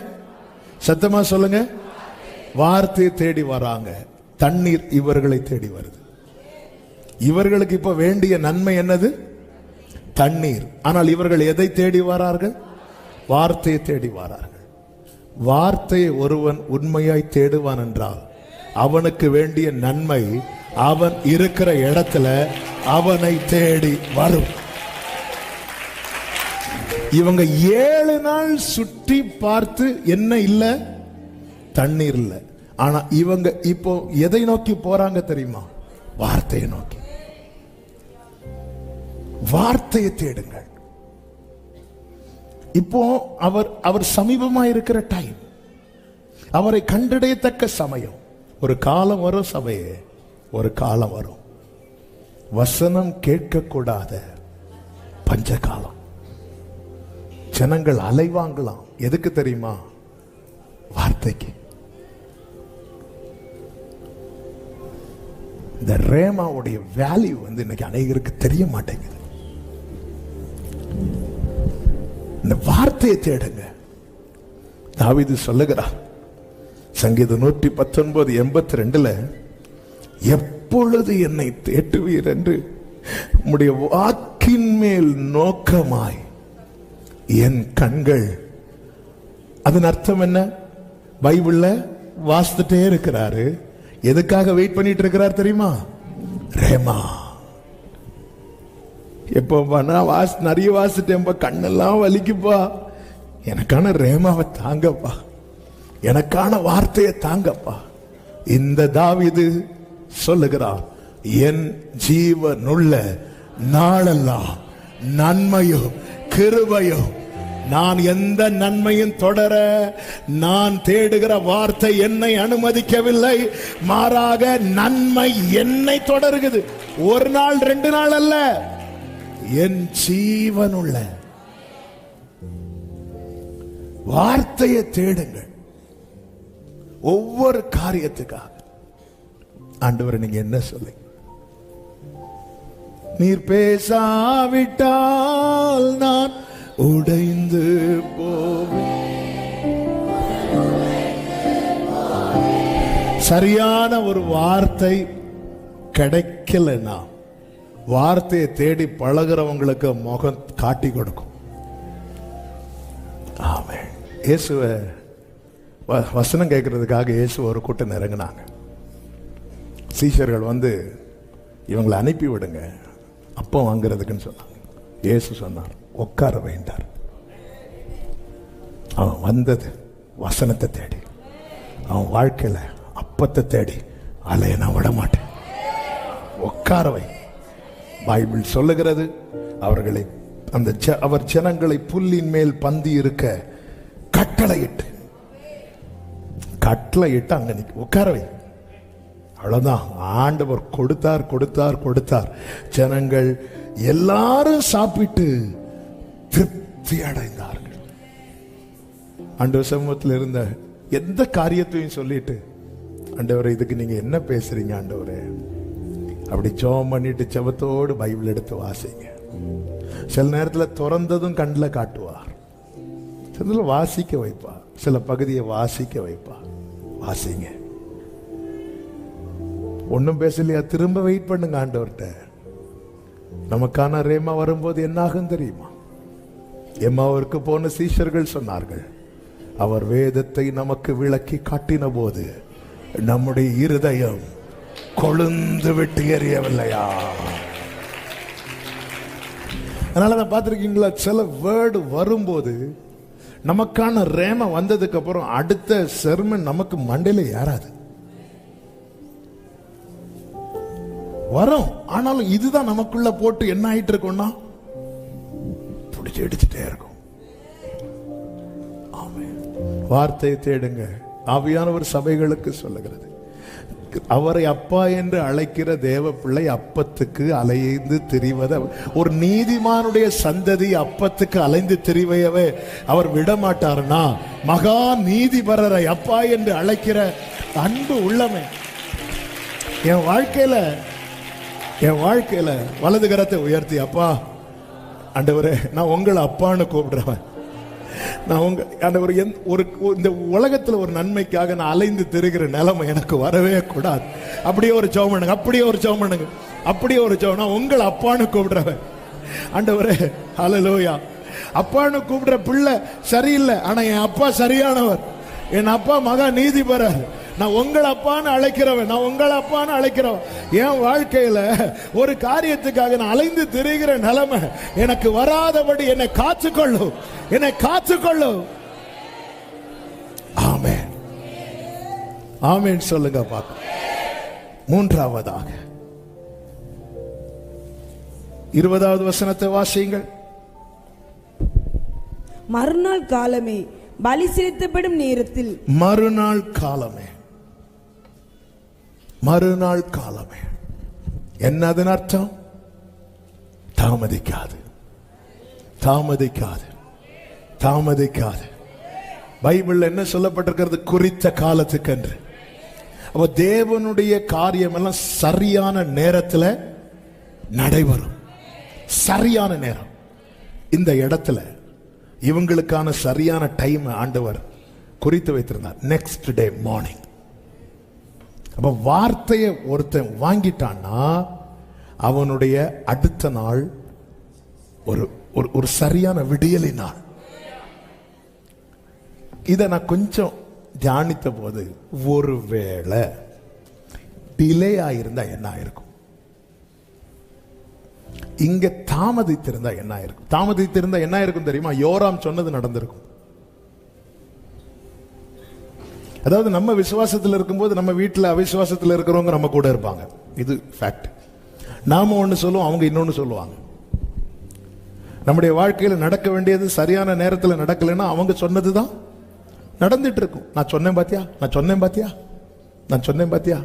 சத்தமா சொல்லுங்க. வார்த்தையை தேடி வராங்க. தண்ணீர் இவர்களை தேடி வருது. இவர்களுக்கு இப்ப வேண்டிய நன்மை என்னது? தண்ணீர். ஆனால் இவர்கள் எதை தேடி வரார்கள்? வார்த்தையை தேடி வரார்கள். வார்த்தையை ஒருவன் உண்மையாய் தேடுவான் என்றால் அவனுக்கு வேண்டிய நன்மை அவன் இருக்கிற இடத்துல அவனை தேடி வரும். இவங்க 7 நாள் சுற்றி பார்த்து என்ன இல்ல? தண்ணீர் இல்ல. ஆனா இவங்க இப்போ எதை நோக்கி போறாங்க தெரியுமா? வார்த்தையை நோக்கி. வார்த்தையை தேடுங்கள். இப்போ அவர் சமீபமா இருக்கிற டைம், அவரை கண்டடையத்தக்க சமயம். ஒரு காலம் வரும் சபையே, ஒரு காலம் வரும், வசனம் கேட்க கூடாத பஞ்ச காலம். ஜனங்கள் அலைவாங்கலாம். எதுக்கு தெரியுமா? வார்த்தைக்கு. இந்த ரேமாவுடைய வேல்யூ இன்னைக்கு அநேகருக்கு தெரிய மாட்டேங்குது. இந்த வார்த்தையை தேடுங்க. தாவீது சொல்லுகிறார் சங்கீதம் 119:82, எப்பொழுது என்னை தேட்டுவீர் என்று உம்முடைய வாக்கின் மேல் நோக்கமாய் என் கண்கள். அதன் அர்த்தம் என்ன? பைபிள்ல வாசித்துட்டே இருக்கிறாரு. எதுக்காக வெயிட் பண்ணிட்டு இருக்கிறார் தெரியுமா? ரேமா. எப்போ நிறைய வாசிட்டேன்பா, கண்ணெல்லாம் வலிக்குப்பா, எனக்கான ரேமாவை தாங்கப்பா, எனக்கான வார்த்தையை தாங்கப்பா. இந்த தாவீது சொல்லுகிறார், என் ஜீவனுள்ள நாளெல்லாம் நன்மையும் கிருபையும், நான் எந்த நன்மையும் தொடர நான் தேடுகிற வார்த்தை என்னை அனுமதிக்கவில்லை. மாறாக நன்மை என்னை தொடருகிறது. ஒரு நாள் 2 நாள் அல்ல, என் ஜீவனுள்ள. வார்த்தையை தேடுங்கள் ஒவ்வொரு காரியத்துக்காக. ஆண்டவரே நீங்க என்ன சொல்லுங்க? நீர் பேசாவிட்டால் நான் உடைந்து போவேன். சரியான ஒரு வார்த்தை கிடைக்கலன்னா வார்த்தையை தேடி பழகிறவங்களுக்கு முகம் காட்டி கொடுக்கும். ஆமென். இயேசுவ வசனம் கேட்கறதுக்காக இயேசு ஒரு கூட்டம் இறங்கினாங்க. சீஷர்கள் இவங்களை அனுப்பி விடுங்க அப்பம் வாங்குறதுக்குன்னு சொன்னாங்க. இயேசு சொன்னார், உட்கார வேண்டார். அவன் வந்தது வசனத்தை தேடி. அவன் வாழ்க்கையில அப்பத்தை தேடி அலைய நான் விட மாட்டேன். உட்கார வை. பைபிள் சொல்லுகிறது, அவர்களை அவர் ஜனங்களை புல்லின் மேல் பந்தி இருக்க கட்டளையிட்டு அங்க உட்கார வை. அவ்வளவுதான். ஆண்டவர் கொடுத்தார் கொடுத்தார் கொடுத்தார். ஜனங்கள் எல்லாரும் சாப்பிட்டு திருப்தி அடைந்தார்கள். ஆண்டவர் சமூகத்தில் இருந்த எந்த காரியத்தையும் சொல்லிட்டு, ஆண்டவரே இதுக்கு நீங்க என்ன பேசுறீங்க ஆண்டவரே, அப்படி ஜெபம் பண்ணிட்டு ஜெபத்தோடு பைபிள் எடுத்து வாசிங்க. சில நேரத்தில் திறந்ததும் கண்ணில் காட்டுவார், சில வாசிக்க வைப்பா, சில பகுதியை வாசிக்க வைப்பா. வாசிங்க. ஒன்னும் பேசலையா? திரும்ப வெயிட் பண்ணுங்க ஆண்டவர்கிட்ட. நமக்கான ரேமா வரும்போது என்ன ஆகும் தெரியுமா? எம்மாவிற்கு போன சீஷர்கள் சொன்னார்கள், அவர் வேதத்தை நமக்கு விளக்கி காட்டின போது நம்முடைய இருதயம் கொழுந்து விட்டு எறியவில்லையா? அதனாலதான் பார்த்திருக்கீங்களா, சில வேர்டு வரும்போது நமக்கான ரேம வந்ததுக்கு அப்புறம் அடுத்த செர்மன் நமக்கு மண்டையில ஏறாது, வரும். ஆனாலும் இதுதான் நமக்குள்ள போட்டு என்ன ஆயிட்டு இருக்கோம்னா பிடிச்சு எடுத்துட்டே இருக்கும். வார்த்தையை தேடுங்க. ஆவியானவர் சபைகளுக்கு சொல்லுகிறது, அவரை அப்பா என்று அழைக்கிற தேவ பிள்ளை அப்பத்துக்கு அலைந்து திரிவத, ஒரு நீதிமானுடைய சந்ததி அப்பத்துக்கு அலைந்து திரிவையவே அவர் விடமாட்டார்னா, மகா நீதிபரரை அப்பா என்று அழைக்கிற அன்பு உள்ளமே என் வாழ்க்கையில வலது கரத்தை உயர்த்தி, அப்பா ஆண்டவரே நான் உங்களை அப்பான்னு கூப்பிடுறேன். நான் உங்க ஆண்டவர் இந்த உலகத்துல ஒரு நன்மைக்காக நான் அலைந்து திரிகிற நிலைமை எனக்கு வரவே கூடாது. அப்படியே ஒரு ஜெபம் பண்ணுங்க, அப்படியே ஒரு ஜெபம் பண்ணுங்க, அப்படியே ஒரு ஜெபம். நான் உங்களை அப்பான்னு கூப்பிடுறேன் ஆண்டவரே. ஹல்லேலூயா. அப்பான்னு கூப்பிடுற பிள்ளை சரியில்லை, ஆனா என் அப்பா சரியானவர். என் அப்பா மகா நீதிபரர். நான் உங்களை அப்பான்னு அழைக்கிறவன், நான் உங்களை அப்பான்னு அழைக்கிறவன். என் வாழ்க்கையில ஒரு காரியத்துக்காக நான் அலைந்து திரிகிற நிலைமை எனக்கு வராதபடி என்னை காத்துக்கொள்ளும், என்னை காத்துக்கொள்ளும். ஆமென், ஆமென் சொல்லுங்க பாப்போம். மூன்றாவதாக 20வது வசனத்தை வாசியுங்கள். மறுநாள் காலமே பலி செலுத்தப்படும் நேரத்தில், மறுநாள் காலமே, மறுநாள் காலமே என்னதன் அர்த்தம்? தாமதிக்காது, தாமதிக்காது, தாமதிக்காது. பைபிள் என்ன சொல்லப்பட்டிருக்கிறது? குறித்த காலத்துக்கு என்று. அப்ப தேவனுடைய காரியம் எல்லாம் சரியான நேரத்தில் நடைபெறும். சரியான நேரம். இந்த இடத்துல இவங்களுக்கான சரியான டைம் ஆண்டவர் குறித்து வைத்திருந்தார். Next day morning. அப்ப வார்த்தையை ஒருத்தன் வாங்கிட்டான்னா அவனுடைய அடுத்த நாள் ஒரு சரியான விடியலை நாள். இதை நான் கொஞ்சம் தியானித்த போது, ஒருவேளை டிலே ஆயிருந்தா என்ன ஆயிருக்கும், இங்க தாமதித்திருந்தா என்ன ஆயிருக்கும்? தாமதித்திருந்தா என்ன ஆயிருக்கும் தெரியுமா? யோராம் சொன்னது நடந்திருக்கும். அதாவது நம்ம விசுவாசத்தில் இருக்கும்போது நம்ம வீட்டில் அவிசுவாசத்தில் இருக்கிறவங்க நம்ம கூட இருப்பாங்க. இது ஃபேக்ட். நாம ஒன்று சொல்லுவோம், அவங்க இன்னொன்று சொல்லுவாங்க. நம்முடைய வாழ்க்கையில் நடக்க வேண்டியது சரியான நேரத்தில் நடக்கலைன்னா அவங்க சொன்னது தான் நடந்துட்டு இருக்கும். நான் சொன்னேன் பாத்தியா, நான் சொன்னேன் பாத்தியா, நான் சொன்னேன் பாத்தியா.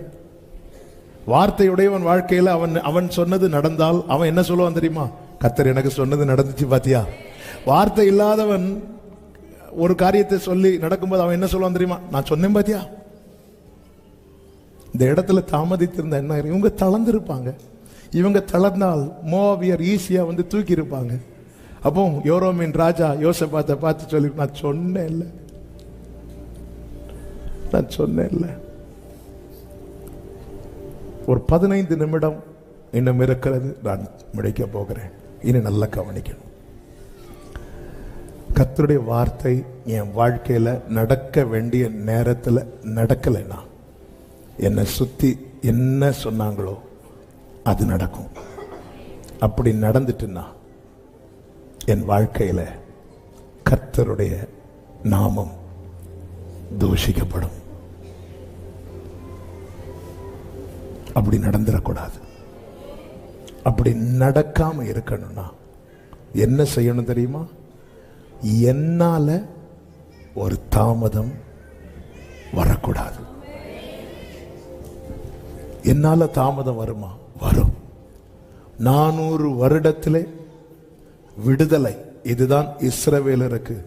வார்த்தையுடையவன் வாழ்க்கையில் அவன் சொன்னது நடந்தால் அவன் என்ன சொல்லுவான் தெரியுமா? கர்த்தர் எனக்கு சொன்னது நடந்துச்சு பாத்தியா. வார்த்தை இல்லாதவன் ஒரு காரியத்தை சொல்லி நடக்கும்போது அவன் என்ன சொல்லுவான் தெரியுமா? நான் சொன்னேன் பாத்தியா. இந்த இடத்துல தாமதித்திருந்த என்ன, இவங்க தளர்ந்திருப்பாங்க. இவங்க தளர்ந்தால் மோவாபியர் ஈஸியா வந்து தூக்கி இருப்பாங்க. அப்போ யோரோமின் ராஜா யோசபாத்தை பார்த்து சொல்லி, நான் சொன்னேன் இல்லை, நான் சொன்னேன் இல்லை. ஒரு 15 நிமிடம் இன்னும் இருக்கிறது, நான் முடிக்க போகிறேன். இனி நல்லா கவனிக்கணும். கர்த்தருடைய வார்த்தை என் வாழ்க்கையில நடக்க வேண்டிய நேரத்தில் நடக்கலைன்னா, என்னை சுத்தி என்ன சொன்னாங்களோ அது நடக்கும். அப்படி நடந்துட்டுன்னா என் வாழ்க்கையில கர்த்தருடைய நாமம் தூஷிக்கப்படும். அப்படி நடந்துடக்கூடாது. அப்படி நடக்காம இருக்கணும்னா என்ன செய்யணும் தெரியுமா? என்னால ஒரு தாமதம் வரக்கூடாது. என்னால தாமதம் வருமா? வரும். 400 வருடத்திலே விடுதலை, இதுதான் இஸ்ரவேலருக்கு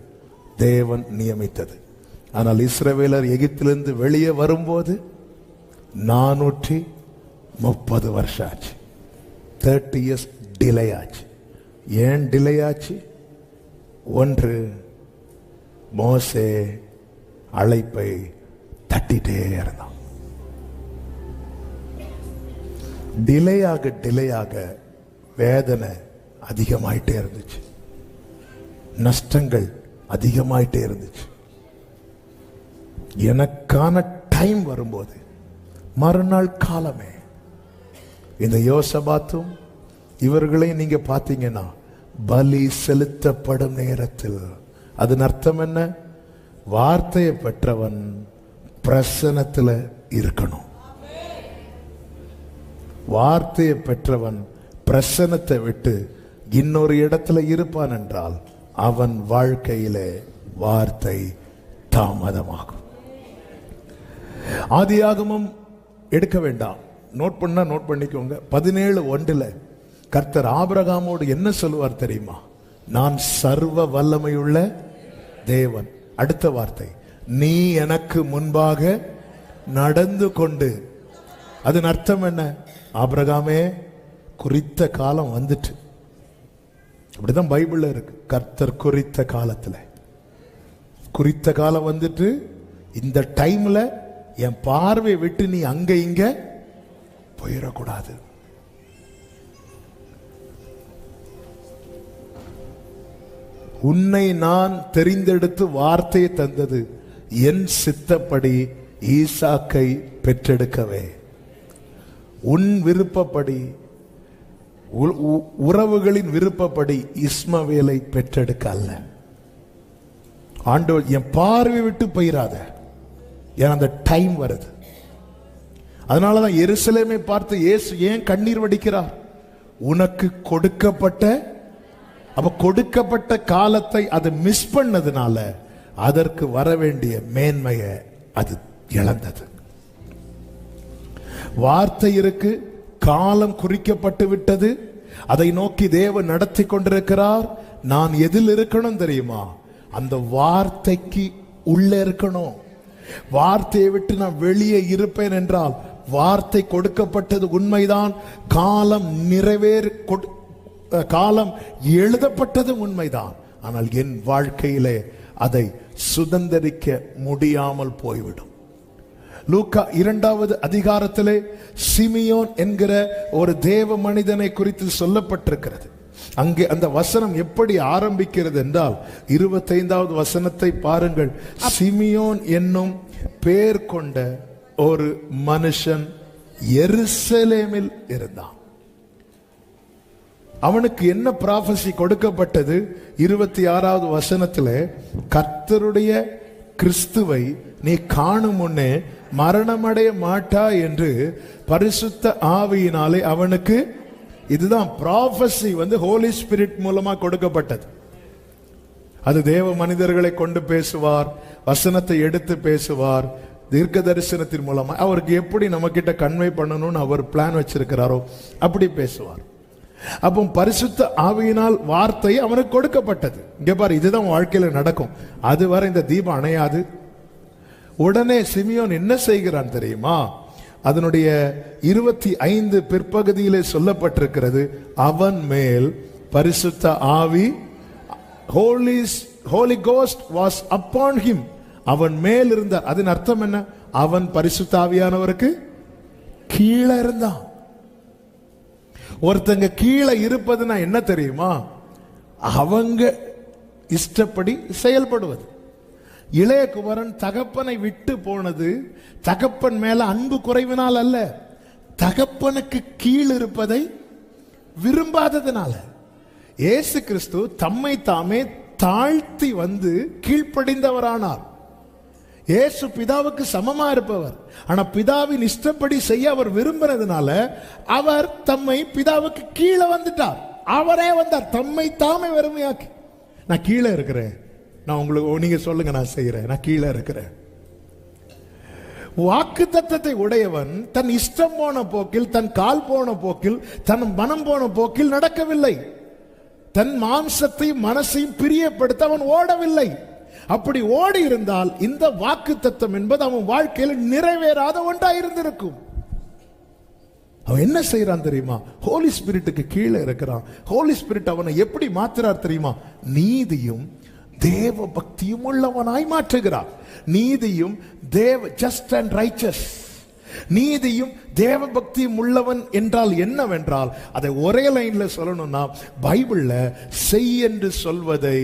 தேவன் நியமித்தது. ஆனால் இஸ்ரவேலர் எகிப்திலிருந்து வெளியே வரும்போது 430 வருஷம் ஆச்சு. 30 years டிலே ஆச்சு. ஏன் டிலே ஆச்சு? ஒன்று, மோசே அழைப்பை தட்டிட்டே இருந்தான். டிலேயாக வேதனை அதிகமாயிட்டே இருந்துச்சு, நஷ்டங்கள் அதிகமாயிட்டே இருந்துச்சு. எனக்கான டைம் வரும்போது, மறுநாள் காலமே இந்த யோசபாத்தும் இவர்களையும் நீங்க பாத்தீங்கன்னா பலி செலுத்தப்படும் நேரத்தில் அதன் அர்த்தம் என்ன? வார்த்தையை பெற்றவன் பிரசன்னத்தில் இருக்கணும். வார்த்தையை பெற்றவன் பிரசன்னத்தை விட்டு இன்னொரு இடத்துல இருப்பான் என்றால் அவன் வாழ்க்கையிலே வார்த்தை தாமதமாகும். ஆதியாகமம் எடுக்க வேண்டாம், நோட் பண்ணிக்கோங்க. 17:1 கர்த்தர் ஆபிரகாமோடு என்ன சொல்லுவார் தெரியுமா? நான் சர்வ வல்லமையுள்ள தேவன். அடுத்த வார்த்தை, நீ எனக்கு முன்பாக நடந்து கொண்டு. அதன் அர்த்தம் என்ன? ஆபிரகாமே, குறித்த காலம் வந்துட்டு. அப்படிதான் பைபிள்ல இருக்கு. கர்த்தர் குறித்த காலத்துல, குறித்த காலம் வந்துட்டு, இந்த டைம்ல என் பார்வை விட்டு நீ அங்க இங்க போயிடக்கூடாது. உன்னை நான் தெரிந்தெடுத்து வார்த்தையை தந்தது என் சித்தப்படி ஈசாக்கை பெற்றெடுக்கவே. உன் விருப்பப்படி, உறவுகளின் விருப்பப்படி இஸ்மவேலை பெற்றெடுக்க அல்ல. ஆண்டவர் என் பார்வை விட்டு போயிராத, ஏன் அந்த டைம் வருது. அதனாலதான் எருசலேமை பார்த்து இயேசு ஏன் கண்ணீர் வடிக்கிறார்? உனக்கு கொடுக்கப்பட்ட காலத்தை அது மிஸ் பண்ணதுனால அதற்கு வர வேண்டிய மேன்மையை அது இழந்தது. வார்த்தை இருக்கு, காலம் குறிக்கப்பட்டு விட்டது, அதை நோக்கி தேவன் நடத்தி கொண்டிருக்கிறார். நான் எதில் இருக்கணும் தெரியுமா? அந்த வார்த்தைக்கு உள்ள இருக்கணும். வார்த்தையை விட்டு நான் வெளியே இருப்பேன் என்றால், வார்த்தை கொடுக்கப்பட்டது உண்மைதான், காலம் எழுதப்பட்டது உண்மைதான், ஆனால் என் வாழ்க்கையிலே அதை சுதந்திரிக்க முடியாமல் போய்விடும். லூக்கா 2வது அதிகாரத்திலே சிமியோன் என்கிற ஒரு தேவ மனிதனை குறித்து சொல்லப்பட்டிருக்கிறது. அங்கே அந்த வசனம் எப்படி ஆரம்பிக்கிறது என்றால் 25வது வசனத்தை பாருங்கள். சிமியோன் என்னும் பேர் கொண்ட ஒரு மனுஷன் எருசலேமில் இருந்தான். அவனுக்கு என்ன ப்ராபசி கொடுக்கப்பட்டது? 26வது வசனத்திலே, கர்த்தருடைய கிறிஸ்துவை நீ காணும் முன்னே மரணமடைய மாட்டா என்று பரிசுத்த ஆவியினாலே அவனுக்கு, இதுதான் ப்ராபசி ஹோலி ஸ்பிரிட் மூலமா கொடுக்கப்பட்டது. அது தேவ மனிதர்களை கொண்டு பேசுவார், வசனத்தை எடுத்து பேசுவார், தீர்க்க தரிசனத்தின் மூலமா அவருக்கு எப்படி நம்ம கிட்ட கன்வே பண்ணணும்னு அவர் பிளான் வச்சிருக்கிறாரோ அப்படி பேசுவார். அப்போ பரிசுத்த ஆவியினால் வார்த்தை அவனுக்கு கொடுக்கப்பட்டது. இங்க பாரு, இதுதான் வாழ்க்கையில நடக்கும். அதுவரை இந்த தீபம் அணையாது. உடனே சிமியோன் என்ன செய்கிறான் தெரியுமா? அதனுடைய 25 பிற்பகுதியிலே சொல்லப்பட்டிருக்கிறது, அவன் மேல் பரிசுத்த ஆவி, Holy Ghost was upon him, அவன் மேல் இருந்தார். அதன் அர்த்தம் என்ன? அவன் பரிசுத்த ஆவியானவருக்கு கீழே இருந்தான். ஒருத்தங்க கீழே இருப்பதுன்னா என்ன தெரியுமா? அவங்க இஷ்டப்படி செயல்படுவது. இளைய குமரன் தகப்பனை விட்டு போனது தகப்பன் மேல அன்பு குறைவினால் அல்ல, தகப்பனுக்கு கீழ் இருப்பதை விரும்பாததுனால. இயேசு கிறிஸ்து தம்மை தாமே தாழ்த்தி கீழ்ப்படிந்தவரானார். இயேசு பிதாவுக்கு சமமா இருப்பவர், ஆனா பிதாவின் இஷ்டப்படி செய்ய அவர் விரும்பினதுனால அவர் தம்மை பிதாவுக்கு கீழே வந்துட்டார். அவரே வந்தார், தம்மை தாமே வெறுமையாக்கி. நான் கீழே இருக்கிறேன், நான் உங்களுக்கு, நீங்க சொல்லுங்க, நான் செய்யறேன், நான் கீழே இருக்கிறேன். வாக்கு தத்தத்தை உடையவன் தன் இஷ்டம் போன போக்கில், தன் கால் போன போக்கில், தன் மனம் போன போக்கில் நடக்கவில்லை. தன் மாம்சத்தையும் மனசையும் பிரியப்படுத்த அவன் ஓடவில்லை. அப்படி ஓடி இருந்தால் இந்த வாக்கு தத்தம் என்பது அவன் வாழ்க்கையில் நிறைவேறாத ஒன்றா இருந்திருக்கும். அவன் என்ன செய்யறான் தெரியுமா? ஹோலி ஸ்பிரிட்டுக்கு கீழே இருக்கிறான். ஹோலி ஸ்பிரிட் அவனை எப்படி மாற்றுறார் தெரியுமா? நீதியும் தேவ பக்தியும் உள்ளவனாய் மாற்றுகிறார். நீதியும் ஜஸ்ட் அண்ட் ரைச்சஸ், நீதியும் தேவ பக்தியும் உள்ளவன் என்றால் என்னவென்றால், அதை ஒரே லைன்ல சொல்லணும்னா, பைபிள்ல செய் என்று சொல்வதை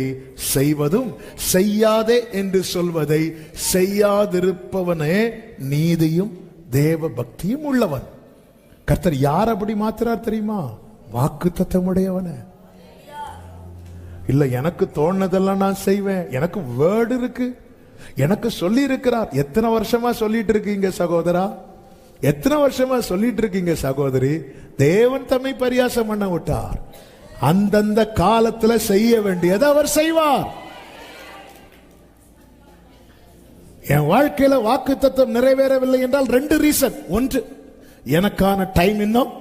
செய்வதும் செய்யாதே என்று சொல்வதை செய்யாதிருப்பவனே நீதியும் தேவ பக்தியும் உள்ளவன். கர்த்தர் யார் அப்படி மாத்துறார் தெரியுமா? வாக்குத்தத்தமுடையவன. இல்ல எனக்கு தோணுனதெல்லாம் நான் செய்வேன், எனக்கு வேர்டு இருக்கு, எனக்கு சொல்லி இருக்கிறார். எத்தனை வருஷமா சொல்லிட்டு இருக்கீங்க சகோதரா, எத்தனை வருஷமா சொல்லிட்டு இருக்கீங்க சகோதரி? தேவன் தம்மை பரியாசம் பண்ண விட்டார். அந்தந்த காலத்துல செய்ய வேண்டியதை அவர் செய்வார். என் வாழ்க்கையில வாக்குத்தத்தம் நிறைவேறவில்லை என்றால் 2 ரீசன். 1, எனக்கான டைம் இன்னும்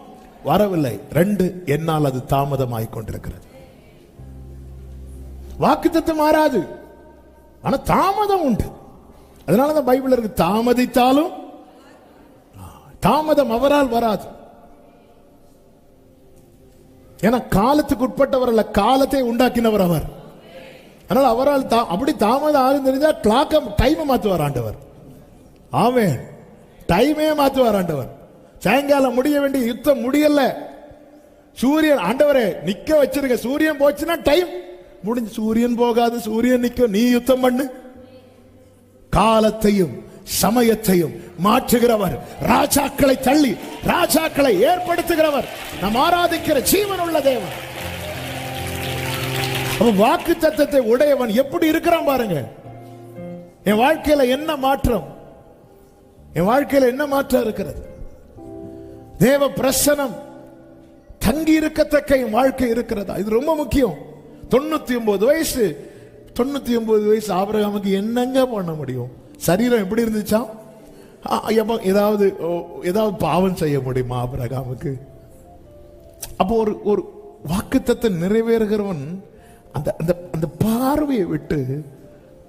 வரவில்லை. 2, என்னால் அது தாமதமாகிக் கொண்டிருக்கிறது. வாக்குத்தத்தம் மாறாது, ஆனா தாமதம் உண்டு. அதனாலதான் பைபிள் இருக்கு, தாமதித்தாலும் தாமதம் அவரால் வராது. ஏன்னா காலத்துக்கு உட்பட்டவர் அல்ல, காலத்தை உண்டாக்கினவர் அவர். அதனால அவரால் அப்படி தாமதம் ஆகும் தெரிஞ்சா கிளாக்க டைமை மாத்துவார் ஆண்டவர். ஆமென். டைமே மாத்துவார் ஆண்டவர். சாயங்காலம் முடிய வேண்டிய யுத்தம் முடியல, சூரியன் ஆண்டவரே நிக்க வச்சிருக்க, சூரியன் போச்சுன்னா டைம் முடிஞ்சு. சூரியன் போகாது, சூரியன் நிக்க, நீ யுத்தம் பண்ணு. காலத்தையும் சமயத்தையும் மாற்றுகிறவர், ராஜாக்களை தள்ளி ராஜாக்களை ஏற்படுத்துகிறவர், நாம் ஆராதிக்கிற ஜீவன் உள்ள தேவன். வாக்கு தத்தத்தை உடையவன் எப்படி இருக்கிறான் பாருங்க. என் வாழ்க்கையில என்ன மாற்றம், என் வாழ்க்கையில என்ன மாற்றம் இருக்கிறது? தேவ பிரசனம் தங்கி இருக்கத்தக்க என் வாழ்க்கை இருக்கிறதா? இது ரொம்ப முக்கியம். 99 வயசு, 99 வயசு ஆபிரகாமுக்கு என்னங்க பண்ண முடியும்? சரீரம் எப்படி இருந்துச்சா? ஏதாவது பாவம் செய்ய முடியுமா ஆபிரகாமுக்கு? அப்போ ஒரு வாக்குத்தத்தை நிறைவேறுகிறவன் அந்த பார்வையை விட்டு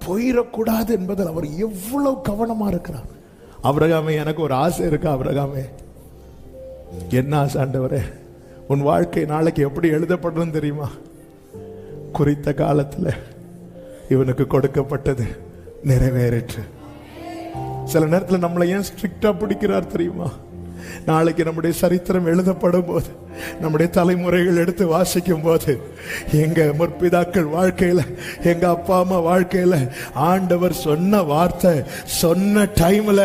போயிடக்கூடாது என்பதில் அவர் எவ்வளவு கவனமா இருக்கிறார். ஆபிரகாமே, எனக்கு ஒரு ஆசை இருக்கு. ஆபிரகாமே, என்ன ஆசை ஆண்டவரே? உன் வாழ்க்கை நாளைக்கு எப்படி எழுதப்படும் தெரியுமா? குறித்த காலத்தில் இவனுக்கு கொடுக்கப்பட்டது நிறைவேறிற்று. சில நேரத்தில் நம்மளை ஏன் ஸ்ட்ரிக்டா பிடிக்கிறார் தெரியுமா? நாளைக்கு நம்முடைய சரித்திரம் எழுதப்படும் போது, நம்முடைய தலைமுறைகள் எடுத்து வாசிக்கும் போது, எங்க முற்பிதாக்கள் வாழ்க்கையில, எங்க அப்பா அம்மா வாழ்க்கையில ஆண்டவர் சொன்ன வார்த்தை சொன்ன டைம்ல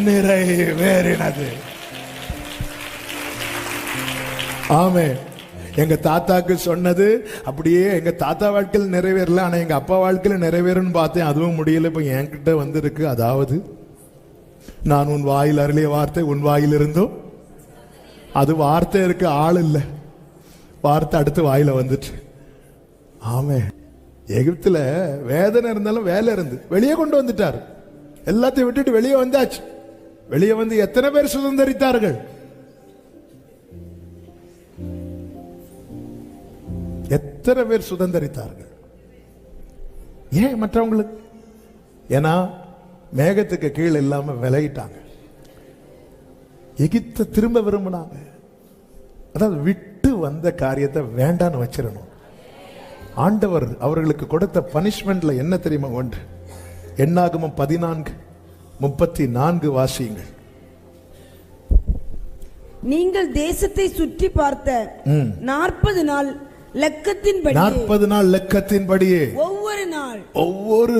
நிறைவேறினது. ஆமென். எங்க தாத்தாக்கு சொன்னது அப்படியே எங்க தாத்தா வாழ்க்கையில் நிறைவேறல, ஆனா எங்க அப்பா வாழ்க்கையில நிறைவேறும்னு பார்த்தேன், அதுவும் முடியல. இப்ப என்கிட்ட வந்திருக்கு. அதாவது நான் உன் வாயில் அருளிய வார்த்தை உன் வாயில் இருந்தோம். அது வார்த்தை இருக்கு, ஆள் இல்ல. வார்த்தை அடுத்து வாயில வந்துட்டு. ஆமே. எகிப்துல வேதனை இருந்தாலும் வேலை இருந்து வெளியே கொண்டு வந்துட்டார். எல்லாத்தையும் விட்டுட்டு வெளியே வந்தாச்சு. வெளியே வந்து எத்தனை பேர் சுதந்திரித்தார்கள்? எத்தனை பேர் சுதந்திரித்தார்கள்? ஏன் மற்றவங்களுக்கு? ஏன்னா மேகத்துக்கு கீழே இல்லாம விலகிட்டாங்க. எகிப்தை திரும்ப விரும்பினாங்க. அதாவது விட்டு வந்த காரியத்தை வேண்டான்னு வச்சிடணும். ஆண்டவர் அவர்களுக்கு கொடுத்த பனிஷ்மெண்ட்ல என்ன தெரியுமா? 1 என்னாகமம் 14:34 வாசியுங்கள். நீங்கள் தேசத்தை சுற்றி பார்த்த 40 நாள் லக்கத்தின்படி, 40 நாள் லக்கத்தின்படியே ஒவ்வொரு நாள் ஒவ்வொரு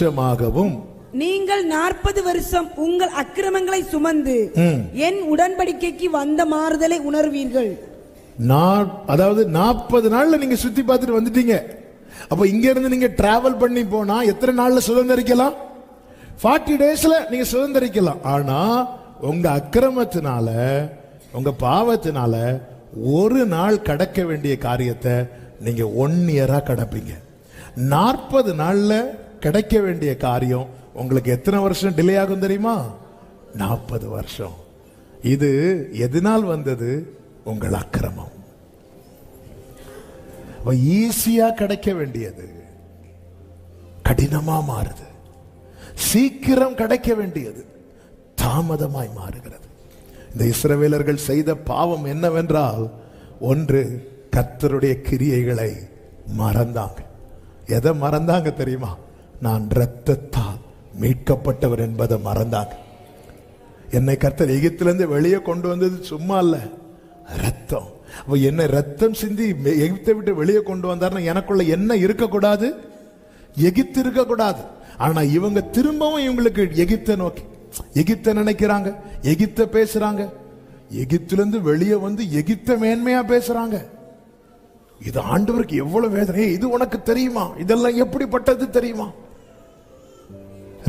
வருஷமாகவும் நீங்கள் 40 வருஷம் உங்கள் அக்கிரமங்களை சுமந்து என் உடன்படிக்கைக்கு வந்த மாறுதலை உணர்வீர்கள். அதாவது 40 நாள்ல நீங்க சுத்தி பார்த்துட்டு வந்துட்டீங்க. அப்ப இங்க இருந்து நீங்க டிராவல் பண்ணி போனா எத்தனை நாள்ல சுதந்திரிக்கலாம்? 40 டேஸ்ல நீங்க சுதந்திரிக்கலாம். ஆனா உங்க அக்கிரமத்தினால, உங்க பாவத்தினால ஒரு நாள் கடக்க வேண்டிய காரியத்தை நீங்க 1 இயரா கடப்பீங்க. 40 நாள்ல கிடைக்க வேண்டிய காரியம் உங்களுக்கு எத்தனை வருஷம் டிலே ஆகும் தெரியுமா? 40 வருஷம். இது எதனால் வந்தது? உங்கள் அக்கிரமம். ஈஸியா கிடைக்க வேண்டியது கடினமா மாறுது. சீக்கிரம் கிடைக்க வேண்டியது தாமதமாய் மாறுகிறது. இந்த இஸ்ரவேலர்கள் செய்த பாவம் என்னவென்றால், 1 கர்த்தருடைய கிரியைகளை மறந்தாங்க. எதை மறந்தாங்க தெரியுமா? நான் இரத்தத்தால் மீட்கப்பட்டவர் என்பதை மறந்தாங்க. என்னை கர்த்தர் எகிப்திலிருந்து வெளியே கொண்டு வந்தது சும்மா இல்ல, ரத்தம். என்ன ரத்தம் சிந்தி எகிப்தை விட்டு வெளியே கொண்டு வந்தார்னா எனக்குள்ள என்ன இருக்கக்கூடாது? எகிப்து இருக்கக்கூடாது. ஆனா இவங்க திரும்பவும் இவங்களுக்கு எகிப்தை நோக்கி எகிப்த நினைக்கிறாங்க, எகிப்த பேசுறாங்க, எகிப்திலிருந்து வெளியே வந்து எகிப்த மேன்மையா பேசுறாங்க. இது ஆண்டவருக்கு எவ்வளவு வேதனை. இது உனக்கு தெரியுமா? இதெல்லாம் எப்படிப்பட்டது தெரியுமா?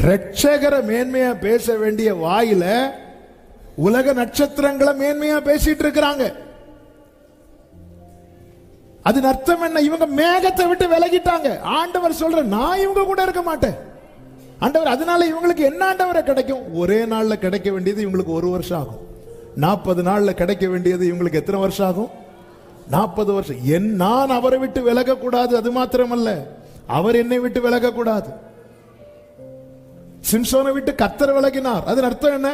ரட்சகர மேன்மையா பேச வேண்டிய வாயில உலக நட்சத்திரங்களை மேன்மையா பேசிட்டு இருக்கிறாங்க. அதன் அர்த்தம் என்ன? இவங்க மேகத்தை விட்டு விலகிட்டாங்க. ஆண்டவர் சொல்ற, நான் இவங்க கூட இருக்க மாட்டேன். ஆண்டவர் அதனால இவங்களுக்கு என்ன ஆண்டவரை கிடைக்கும்? ஒரே நாள்ல கிடைக்க வேண்டியது இவங்களுக்கு 1 வருஷம் ஆகும். 40 நாள்ல கிடைக்க வேண்டியது இவங்களுக்கு எத்தனை வருஷம் ஆகும்? 40 வருஷம். நான் அவரை விட்டு விலக கூடாது. அது மாத்திரமல்ல, அவர் என்னை விட்டு விலக கூடாது. சிம்சோனை விட்டு கர்த்தர் விலகினார். அதன் அர்த்தம் என்ன?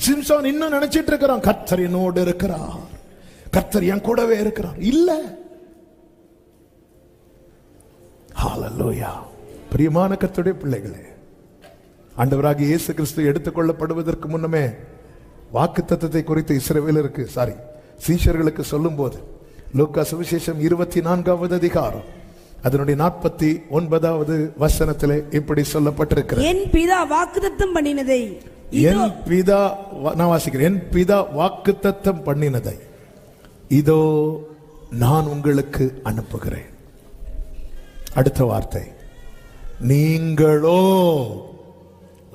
சிம்சோன் இன்னும் நினைச்சிட்டு இருக்கிறான், கர்த்தர் என்னோடு இருக்கிறார், கர்த்தர் என் கூடவே இருக்கிறார். இல்ல. ஹல்லேலூயா. பிரியமான கர்த்தருடைய பிள்ளைகளே, ஆண்டவராகிய இயேசு கிறிஸ்து எடுத்துக்கொள்ளப்படுவதற்கு முன்னமே வாக்குத்தத்தத்தை குறித்து இஸ்ரவேலருக்கு சீஷர்களுக்கு சொல்லும் போது லூக்கா சுவிசேஷம் 24வது அதிகாரம் அதனுடைய 49வது வசனத்திலே இப்படி சொல்லப்பட்டிருக்கிறது. என் பிதா வாக்குத்தத்தம் பண்ணினதை, நான் வாசிக்கிறேன். என் பிதா வாக்குத்தத்தம் பண்ணினதை இதோ நான் உங்களுக்கு அனுப்புகிறேன். அடுத்த வார்த்தை, நீங்களோ,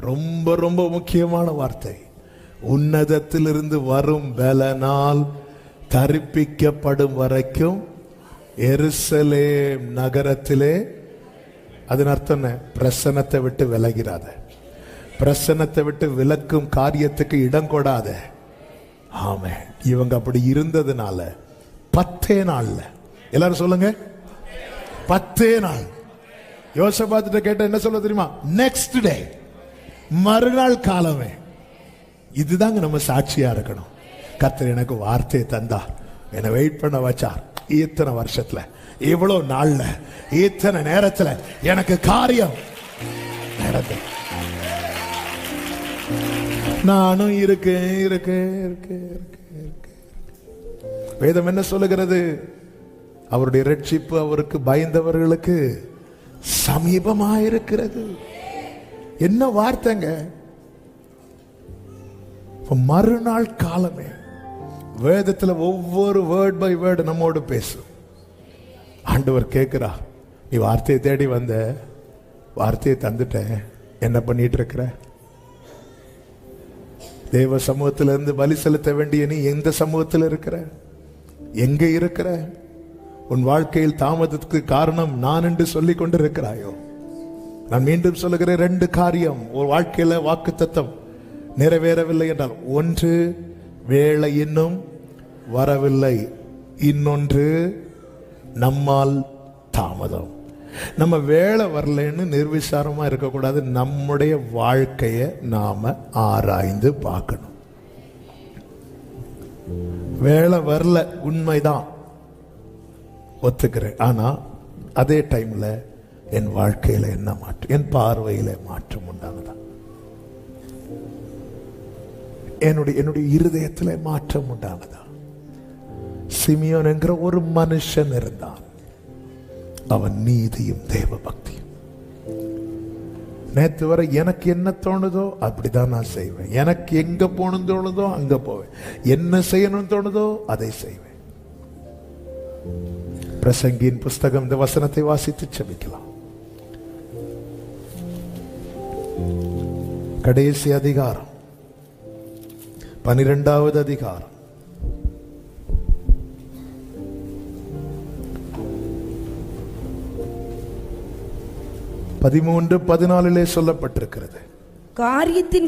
ரொம்ப ரொம்ப முக்கியமான வார்த்தை, உன்னதத்திலிருந்து வரும் பலனால் தரிப்பிக்கப்படும் வரைக்கும் எருசலேம் நகரத்திலே, அதன் அர்த்தம் பிரசன்னத்தை விட்டு விலகிறாத, பிரசன்னத்தை விட்டு விலக்கும் காரியத்துக்கு இடம் கொடாத. ஆமே. இவங்க அப்படி இருந்ததுனால 10 நாள்ல, எல்லாரும் சொல்லுங்க, 10 நாள். யோசபாத்திட்ட கேட்ட என்ன சொல்ல தெரியுமா? நெக்ஸ்ட் டே, மறுநாள் காலமே. இதுதாங்க நம்ம சாட்சியா இருக்கணும். கர்த்தர் எனக்கு வார்த்தையை தந்தார், என்னை வெயிட் பண்ண வச்சார். இத்தனை வருஷத்துல, இவ்வளவு நாள்ல, இத்தனை நேரத்துல எனக்கு காரியம் நடந்து, நானும் இருக்கேன். வேதம் என்ன சொல்லுகிறது? அவருடைய ரட்சிப்பு அவருக்கு பயந்தவர்களுக்கு சமீபமாயிருக்கிறது. என்ன வார்த்தைங்க! மறுநாள் காலமே. வேதத்துல ஒவ்வொரு வேர்ட் பை வேர்டு நம்மோடு பேசும். ஆண்டவர் கேட்கிறா, நீ வார்த்தையை தேடி வந்த, வார்த்தையை தந்துட்டேன், என்ன பண்ணிட்டு இருக்கிற? தேவ சமூகத்திலிருந்து பலி செலுத்த வேண்டிய நீ எந்த சமூகத்தில் இருக்கிற? எங்க இருக்கிற? உன் வாழ்க்கையில் தாமதத்துக்கு காரணம் நான் என்று சொல்லிக் கொண்டிருக்கிறாயோ? நான் மீண்டும் சொல்லுகிறேன், 2 காரியம் ஒரு வாழ்க்கையில வாக்குத்தத்தம் நிறைவேறவில்லை என்றால், ஒன்று வேளை இன்னும் வரவில்லை, இன்னொன்று நம்மால் தாமதம். நம்ம வேலை வரலன்னு நிர்விசாரமா இருக்கக்கூடாது. நம்முடைய வாழ்க்கையை நாம ஆராய்ந்து பார்க்கணும். வேலை வரல, உண்மைதான், ஒத்துக்கிறேன். ஆனா அதே டைம்ல என் வாழ்க்கையில என்ன மாற்றம், என் பார்வையில மாற்றம் உண்டானதா? என்னுடைய இருதயத்தில் மாற்றம் உண்டானதா? சிமியோன் என்கிற ஒரு மனுஷன் இருந்தான். அவன் நீதியும் தேவ பக்தியும். நேற்று வரை எனக்கு என்ன தோணுதோ அப்படிதான் நான் செய்வேன். எனக்கு எங்க போகணும் தோணுதோ அங்க போவேன். என்ன செய்யணும் தோணுதோ அதை செய்வேன். பிரசங்கியின் புஸ்தகம் இந்த வசனத்தை வாசித்து செபிக்கலாம். கடைசி அதிகாரம், 12வது அதிகாரம், 13-14 சொல்லப்பட்டிருக்கிறது.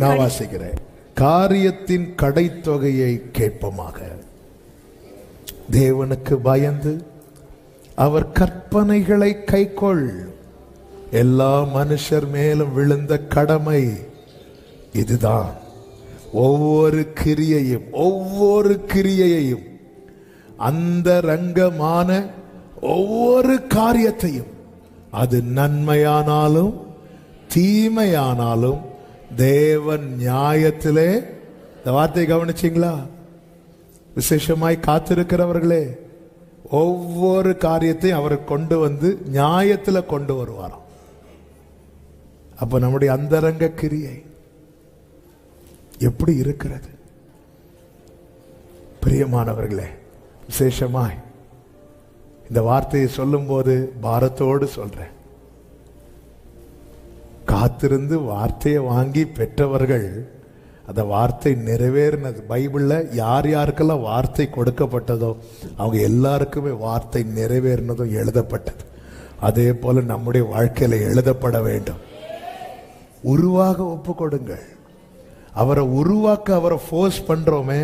நான் வாசிக்கிறேன். காரியத்தின் கடைத்தொகையை கேட்போமாக. தேவனுக்கு பயந்து அவர் கற்பனைகளை கைக்கொள். எல்லா மனுஷர் மேலும் விழுந்த கடமை இதுதான். ஒவ்வொரு கிரியையையும் அந்த ரங்கமான ஒவ்வொரு காரியத்தையும், அது நன்மையானாலும் தீமையானாலும் தேவன் நியாயத்திலே, இந்த வார்த்தையை கவனிச்சீங்களா? விசேஷமாய் காத்திருக்கிறவர்களே, ஒவ்வொரு காரியத்தையும் அவர் கொண்டு வந்து நியாயத்தில் கொண்டு வருவாராம். அப்ப நம்முடைய அந்தரங்க கிரியை, எப்படி இருக்கிறது? பிரியமானவர்களே, விசேஷமாய் இந்த வார்த்தையை சொல்லும் போது பாரத்தோடு சொல்றேன். காத்திருந்து வார்த்தையை வாங்கி பெற்றவர்கள் அந்த வார்த்தை நிறைவேறினது. பைபிள்ல யார் யாருக்கெல்லாம் வார்த்தை கொடுக்கப்பட்டதோ அவங்க எல்லாருக்குமே வார்த்தை நிறைவேறினதும் எழுதப்பட்டது. அதே போல நம்முடைய வாழ்க்கையில எழுதப்பட வேண்டும். உருவாக ஒப்பு கொடுங்கள். அவரை உருவாக்க அவரை ஃபோர்ஸ் பண்றோமே,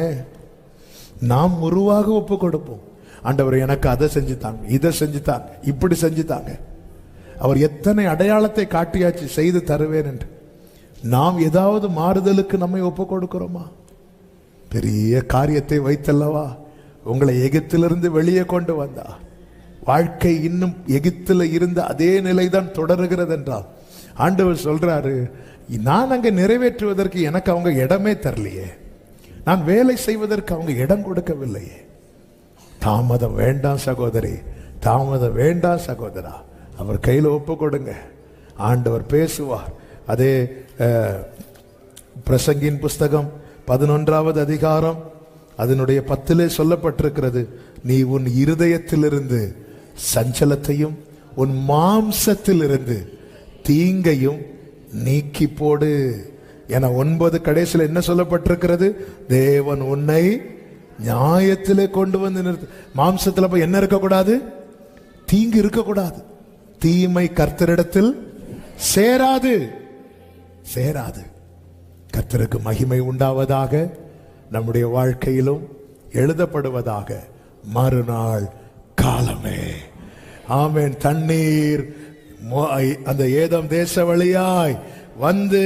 நாம் உருவாக ஒப்பு கொடுப்போம். ஆண்டவர் எனக்கு அதை செஞ்சுத்தாங்க, இதை செஞ்சுத்தாங்க, இப்படி செஞ்சுத்தாங்க. அவர் எத்தனை அடையாளத்தை காட்டியாச்சு செய்து தருவேன் என்று. நாம் ஏதாவது மாறுதலுக்கு நம்மை ஒப்பு கொடுக்கிறோமா? பெரிய காரியத்தை வைத்தல்லவா உங்களை எகிப்திலிருந்து வெளியே கொண்டு வந்தா. வாழ்க்கை இன்னும் எகிப்தில் இருந்த அதே நிலைதான் தொடருகிறது என்றால் ஆண்டவர் சொல்றாரு, நான் அங்க நிறைவேற்றுவதற்கு எனக்கு அவங்க இடமே தரலையே, நான் வேலை செய்வதற்கு அவங்க இடம் கொடுக்கவில்லையே. தாமதம் வேண்டாம் சகோதரி, தாமதம் வேண்டாம் சகோதரா. அவர் கையில் ஒப்பு கொடுங்க, ஆண்டவர் பேசுவார். அதே பிரசங்கின் புஸ்தகம் 11வது அதிகாரம் அதனுடைய 10 சொல்லப்பட்டிருக்கிறது, நீ உன் இருதயத்திலிருந்து சஞ்சலத்தையும் உன் மாம்சத்திலிருந்து தீங்கையும் நீக்கி போடு என 9 கடைசியில் என்ன சொல்லப்பட்டிருக்கிறது? தேவன் உன்னை நியாயத்திலே கொண்டு வந்து நிறுத்து. மாம்சத்தில் போய் என்ன இருக்கக்கூடாது? தீங்கு இருக்கக்கூடாது. தீமை கர்த்தரிடத்தில் சேராது, சேராது. கர்த்தருக்கு மகிமை உண்டாவதாக, நம்முடைய வாழ்க்கையிலும் எழுதப்படுவதாக. மறுநாள் காலமே, ஆமென். தண்ணீர் அந்த ஏதம் தேச வழியாய் வந்து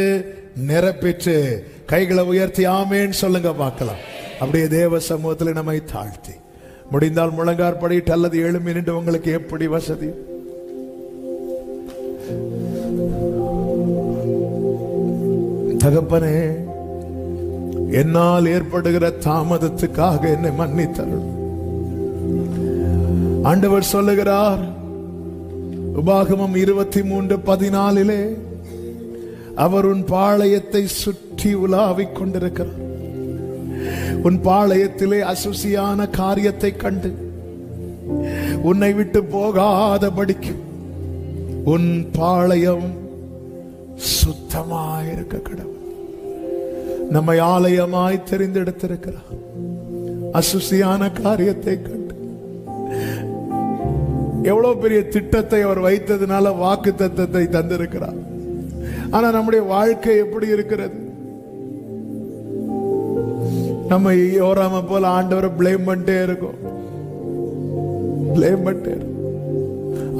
நிரப்பிட்டு கைகளை உயர்த்தி ஆமேன் சொல்லுங்க பார்க்கலாம். அப்படியே தேவ சமூகத்தில் நம்மை தாழ்த்தி முடிந்தால் முழங்கார் படிட்டு அல்லது எழும்பி நின்று உங்களுக்கு எப்படி வசதி. தகப்பனே, என்னால் ஏற்படுகிற தாமதத்துக்காக என்னை மன்னித்தருள். ஆண்டவர் சொல்லுகிறார் உபாகமம் 23:14 அவர் உன் பாளையத்தை சுற்றி உலாவிக் கொண்டிருக்கிறார். உன் பாளையத்திலே அசுசியான காரியத்தை கண்டு உன்னை விட்டு போகாதபடிக்கு உன் பாளையம் சுத்தமாயிருக்க கடவுள் நம்மை ஆலயமாய் தெரிந்தெடுத்திருக்கிறார். அசுசியான காரியத்தை கண்டு எவ்வளவு பெரிய திட்டத்தை அவர் வைத்ததுனால வாக்கு தத்தத்தை தந்திருக்கிறார். ஆனா நம்முடைய வாழ்க்கை எப்படி இருக்கிறது? நம்ம யோராம போல ஆண்டவரை பிளேம் பண்ணிட்டே இருக்கோம், பிளேம் பண்ணிட்டே.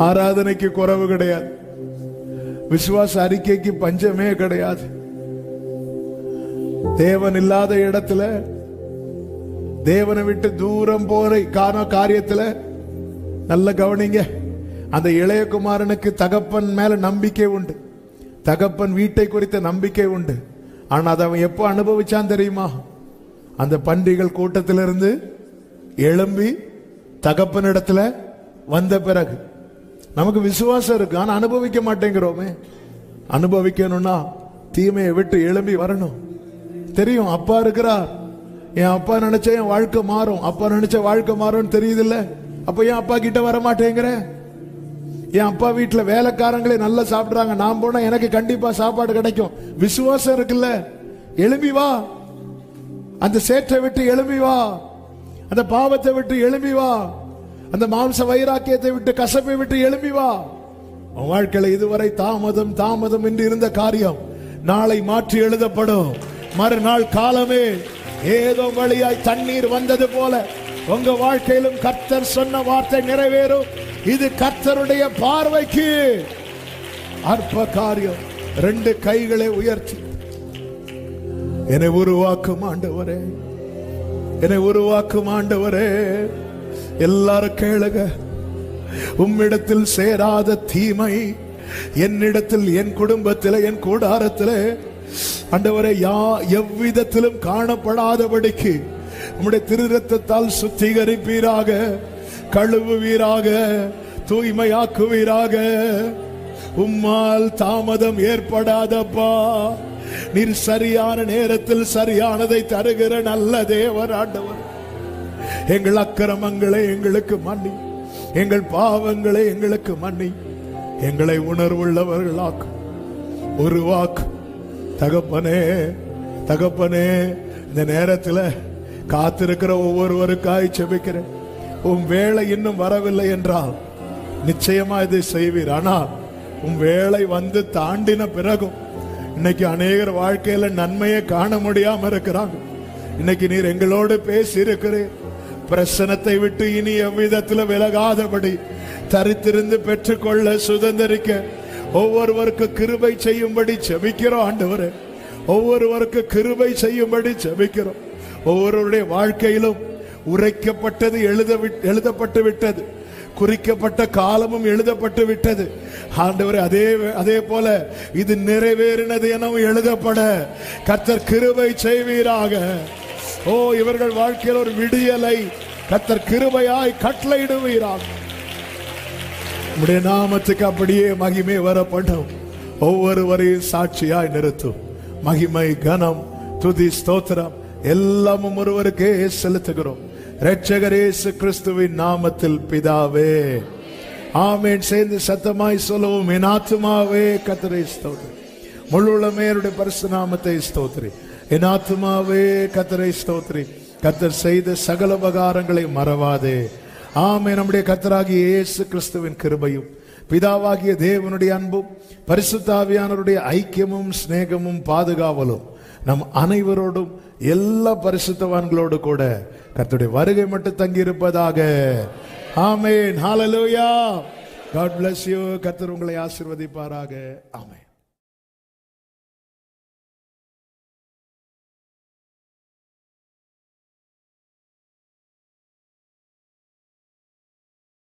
ஆராதனைக்கு குறைவு கிடையாது, விசுவாச அறிக்கைக்கு பஞ்சமே கிடையாது. தேவன் இல்லாத இடத்துல, தேவனை விட்டு தூரம் போற காரியத்துல நல்ல கவனிங்க. அந்த இளையகுமாரனுக்கு தகப்பன் மேல நம்பிக்கை உண்டு, தகப்பன் வீட்டை குறித்த நம்பிக்கை உண்டு. ஆனா அதை அவன் எப்போ அனுபவிச்சான் தெரியுமா? அந்த பன்றிகள் கூட்டத்திலிருந்து எழும்பி தகப்பனிடத்துல வந்த பிறகு. நமக்கு விசுவாசம் இருக்கு, ஆனா அனுபவிக்க மாட்டேங்கிறோமே. அனுபவிக்கணும்னா தீமையை விட்டு எழும்பி வரணும். தெரியும் அப்பா இருக்கிறார், என் அப்பா நினைச்சா என் வாழ்க்கை மாறும், அப்பா நினைச்ச வாழ்க்கை மாறும் தெரியுது இல்ல. அப்ப ஏன் அப்பா கிட்ட வர மாட்டேங்கிற? என் அப்பா வீட்டுல வேலைக்காரங்களே நல்லா சாப்பிடுறாங்க, நான் போனா எனக்கு கண்டிப்பா சாப்பாடு கிடைக்கும். விசுவாசம் இருக்குல்ல, எழும்பி வா. அந்த சேற்றை விட்டு எழும்பி வா, அந்த பாவத்தை விட்டு எழும்பி வா, அந்த மாம்ச வைராக்கியத்தை விட்டு கசப்பை விட்டு எழும்பி வா. உன் வாழ்க்கையில இதுவரை தாமதம் தாமதம் என்று இருந்த காரியம் நாளை மாற்றி எழுதப்படும். மறுநாள் காலமே ஏதோ வழியாய் தண்ணீர் வந்தது போல உங்க வாழ்க்கையிலும் கர்த்தர் சொன்ன வார்த்தை நிறைவேறும். இது கர்த்தருடைய பார்வைக்கு அற்ப காரியம். 2 கைகளை உயர்த்தி என்னை உருவாக்கும் ஆண்டவரே, என்னை உருவாக்கும் ஆண்டவரே. எல்லாரும் கேளுங்க. உம்மிடத்தில் சேராத தீமை என்னிடத்தில், என் குடும்பத்தில், என் கூடாரத்தில் ஆண்டவரே எவ்விதத்திலும் காணப்படாதபடிக்கு உம்முடைய திருரத்தத்தால் சுத்திகரிப்பீராக, கழுவுவீராக, தூய்மையாக்குவீராக. உம்மால் தாமதம் ஏற்படாதப்பா. நீர் சரியான நேரத்தில் சரியானதை தருகிற நல்ல தேவன் ஆண்டவர். எங்கள் அக்கிரமங்களை எங்களுக்கு மன்னி, எங்கள் பாவங்களை எங்களுக்கு மன்னி, எங்களை உணர்வுள்ளவர்களாக்கு. ஒரு வாக்கு தகப்பனே, தகப்பனே, இந்த நேரத்தில் காத்திருக்கிற ஒவ்வொருவருக்காய் செபிக்கிறேன். உன் வேளை இன்னும் வரவில்லை என்றால் நிச்சயமா இதை செய்வீர். ஆனால் உன் வேளை வந்து தாண்டின பிறகும் இன்னைக்கு அநேகர் வாழ்க்கையில நன்மையை காண முடியாம இருக்கிறாங்க. இன்னைக்கு நீர் எங்களோடு பேசி இருக்கிறீர். பிரசனத்தை விட்டு இனி எவ்விதத்தில் விலகாதபடி தரித்திருந்து பெற்றுக்கொள்ள சுதந்திரிக்க ஒவ்வொருவருக்கு கிருபை செய்யும்படி செபிக்கிறோம் ஆண்டவரே. ஒவ்வொருவருக்கு கிருபை செய்யும்படி செபிக்கிறோம். ஒவ்வொருவருடைய வாழ்க்கையிலும் உரைக்கப்பட்டது எழுதப்பட்டு விட்டது, குறிக்கப்பட்ட காலமும் எழுதப்பட்டு விட்டது ஆண்டவரே. அதே போல இது நிறைவேறினது எனவும் எழுதப்பட கர்த்தர் கிருபை செய்வீராக. ஓ, இவர்கள் வாழ்க்கையில் ஒரு விடியலை கர்த்தர் கிருபையாய் கட்டளையிடுவீராக. உம்முடைய நாமத்துக்கு அப்படியே மகிமை வரப்படும். ஒவ்வொருவரையும் சாட்சியாய் நிறுத்தும். மகிமை, கனம், துதி, ஸ்தோத்திரம் எல்லாமும் ஒருவருக்கே செலுத்துகிறோம். இரட்சகர் இயேசு கிறிஸ்துவின் நாமத்தில் பிதாவே, ஆமென். சேர்ந்து சத்தமாய் சொல்லுவோம். என் ஆத்துமாவே கர்த்தரை ஸ்தோத்திரி, முழு உள்ளமே அவருடைய பரிசுத்த நாமத்தை ஸ்தோத்திரி. என் ஆத்துமாவே கர்த்தரை ஸ்தோத்திரி, கர்த்தர் செய்த சகல உபகாரங்களை மறவாதே. ஆமென். நம்முடைய கர்த்தராகிய இயேசு கிறிஸ்துவின் கிருபையும் பிதாவாகிய தேவனுடைய அன்பும் பரிசுத்த ஆவியானவருடைய ஐக்கியமும் சிநேகமும் பாதுகாவலும் நம் அனைவரோடும் எல்லா பரிசுத்தவான்களோடு கூட கர்த்தருடைய வருகை மட்டும் தங்கி இருப்பதாக. ஆமென். ஹல்லேலூயா. God bless you. கர்த்தர் உங்களை ஆசீர்வதிப்பாராக. ஆமென்.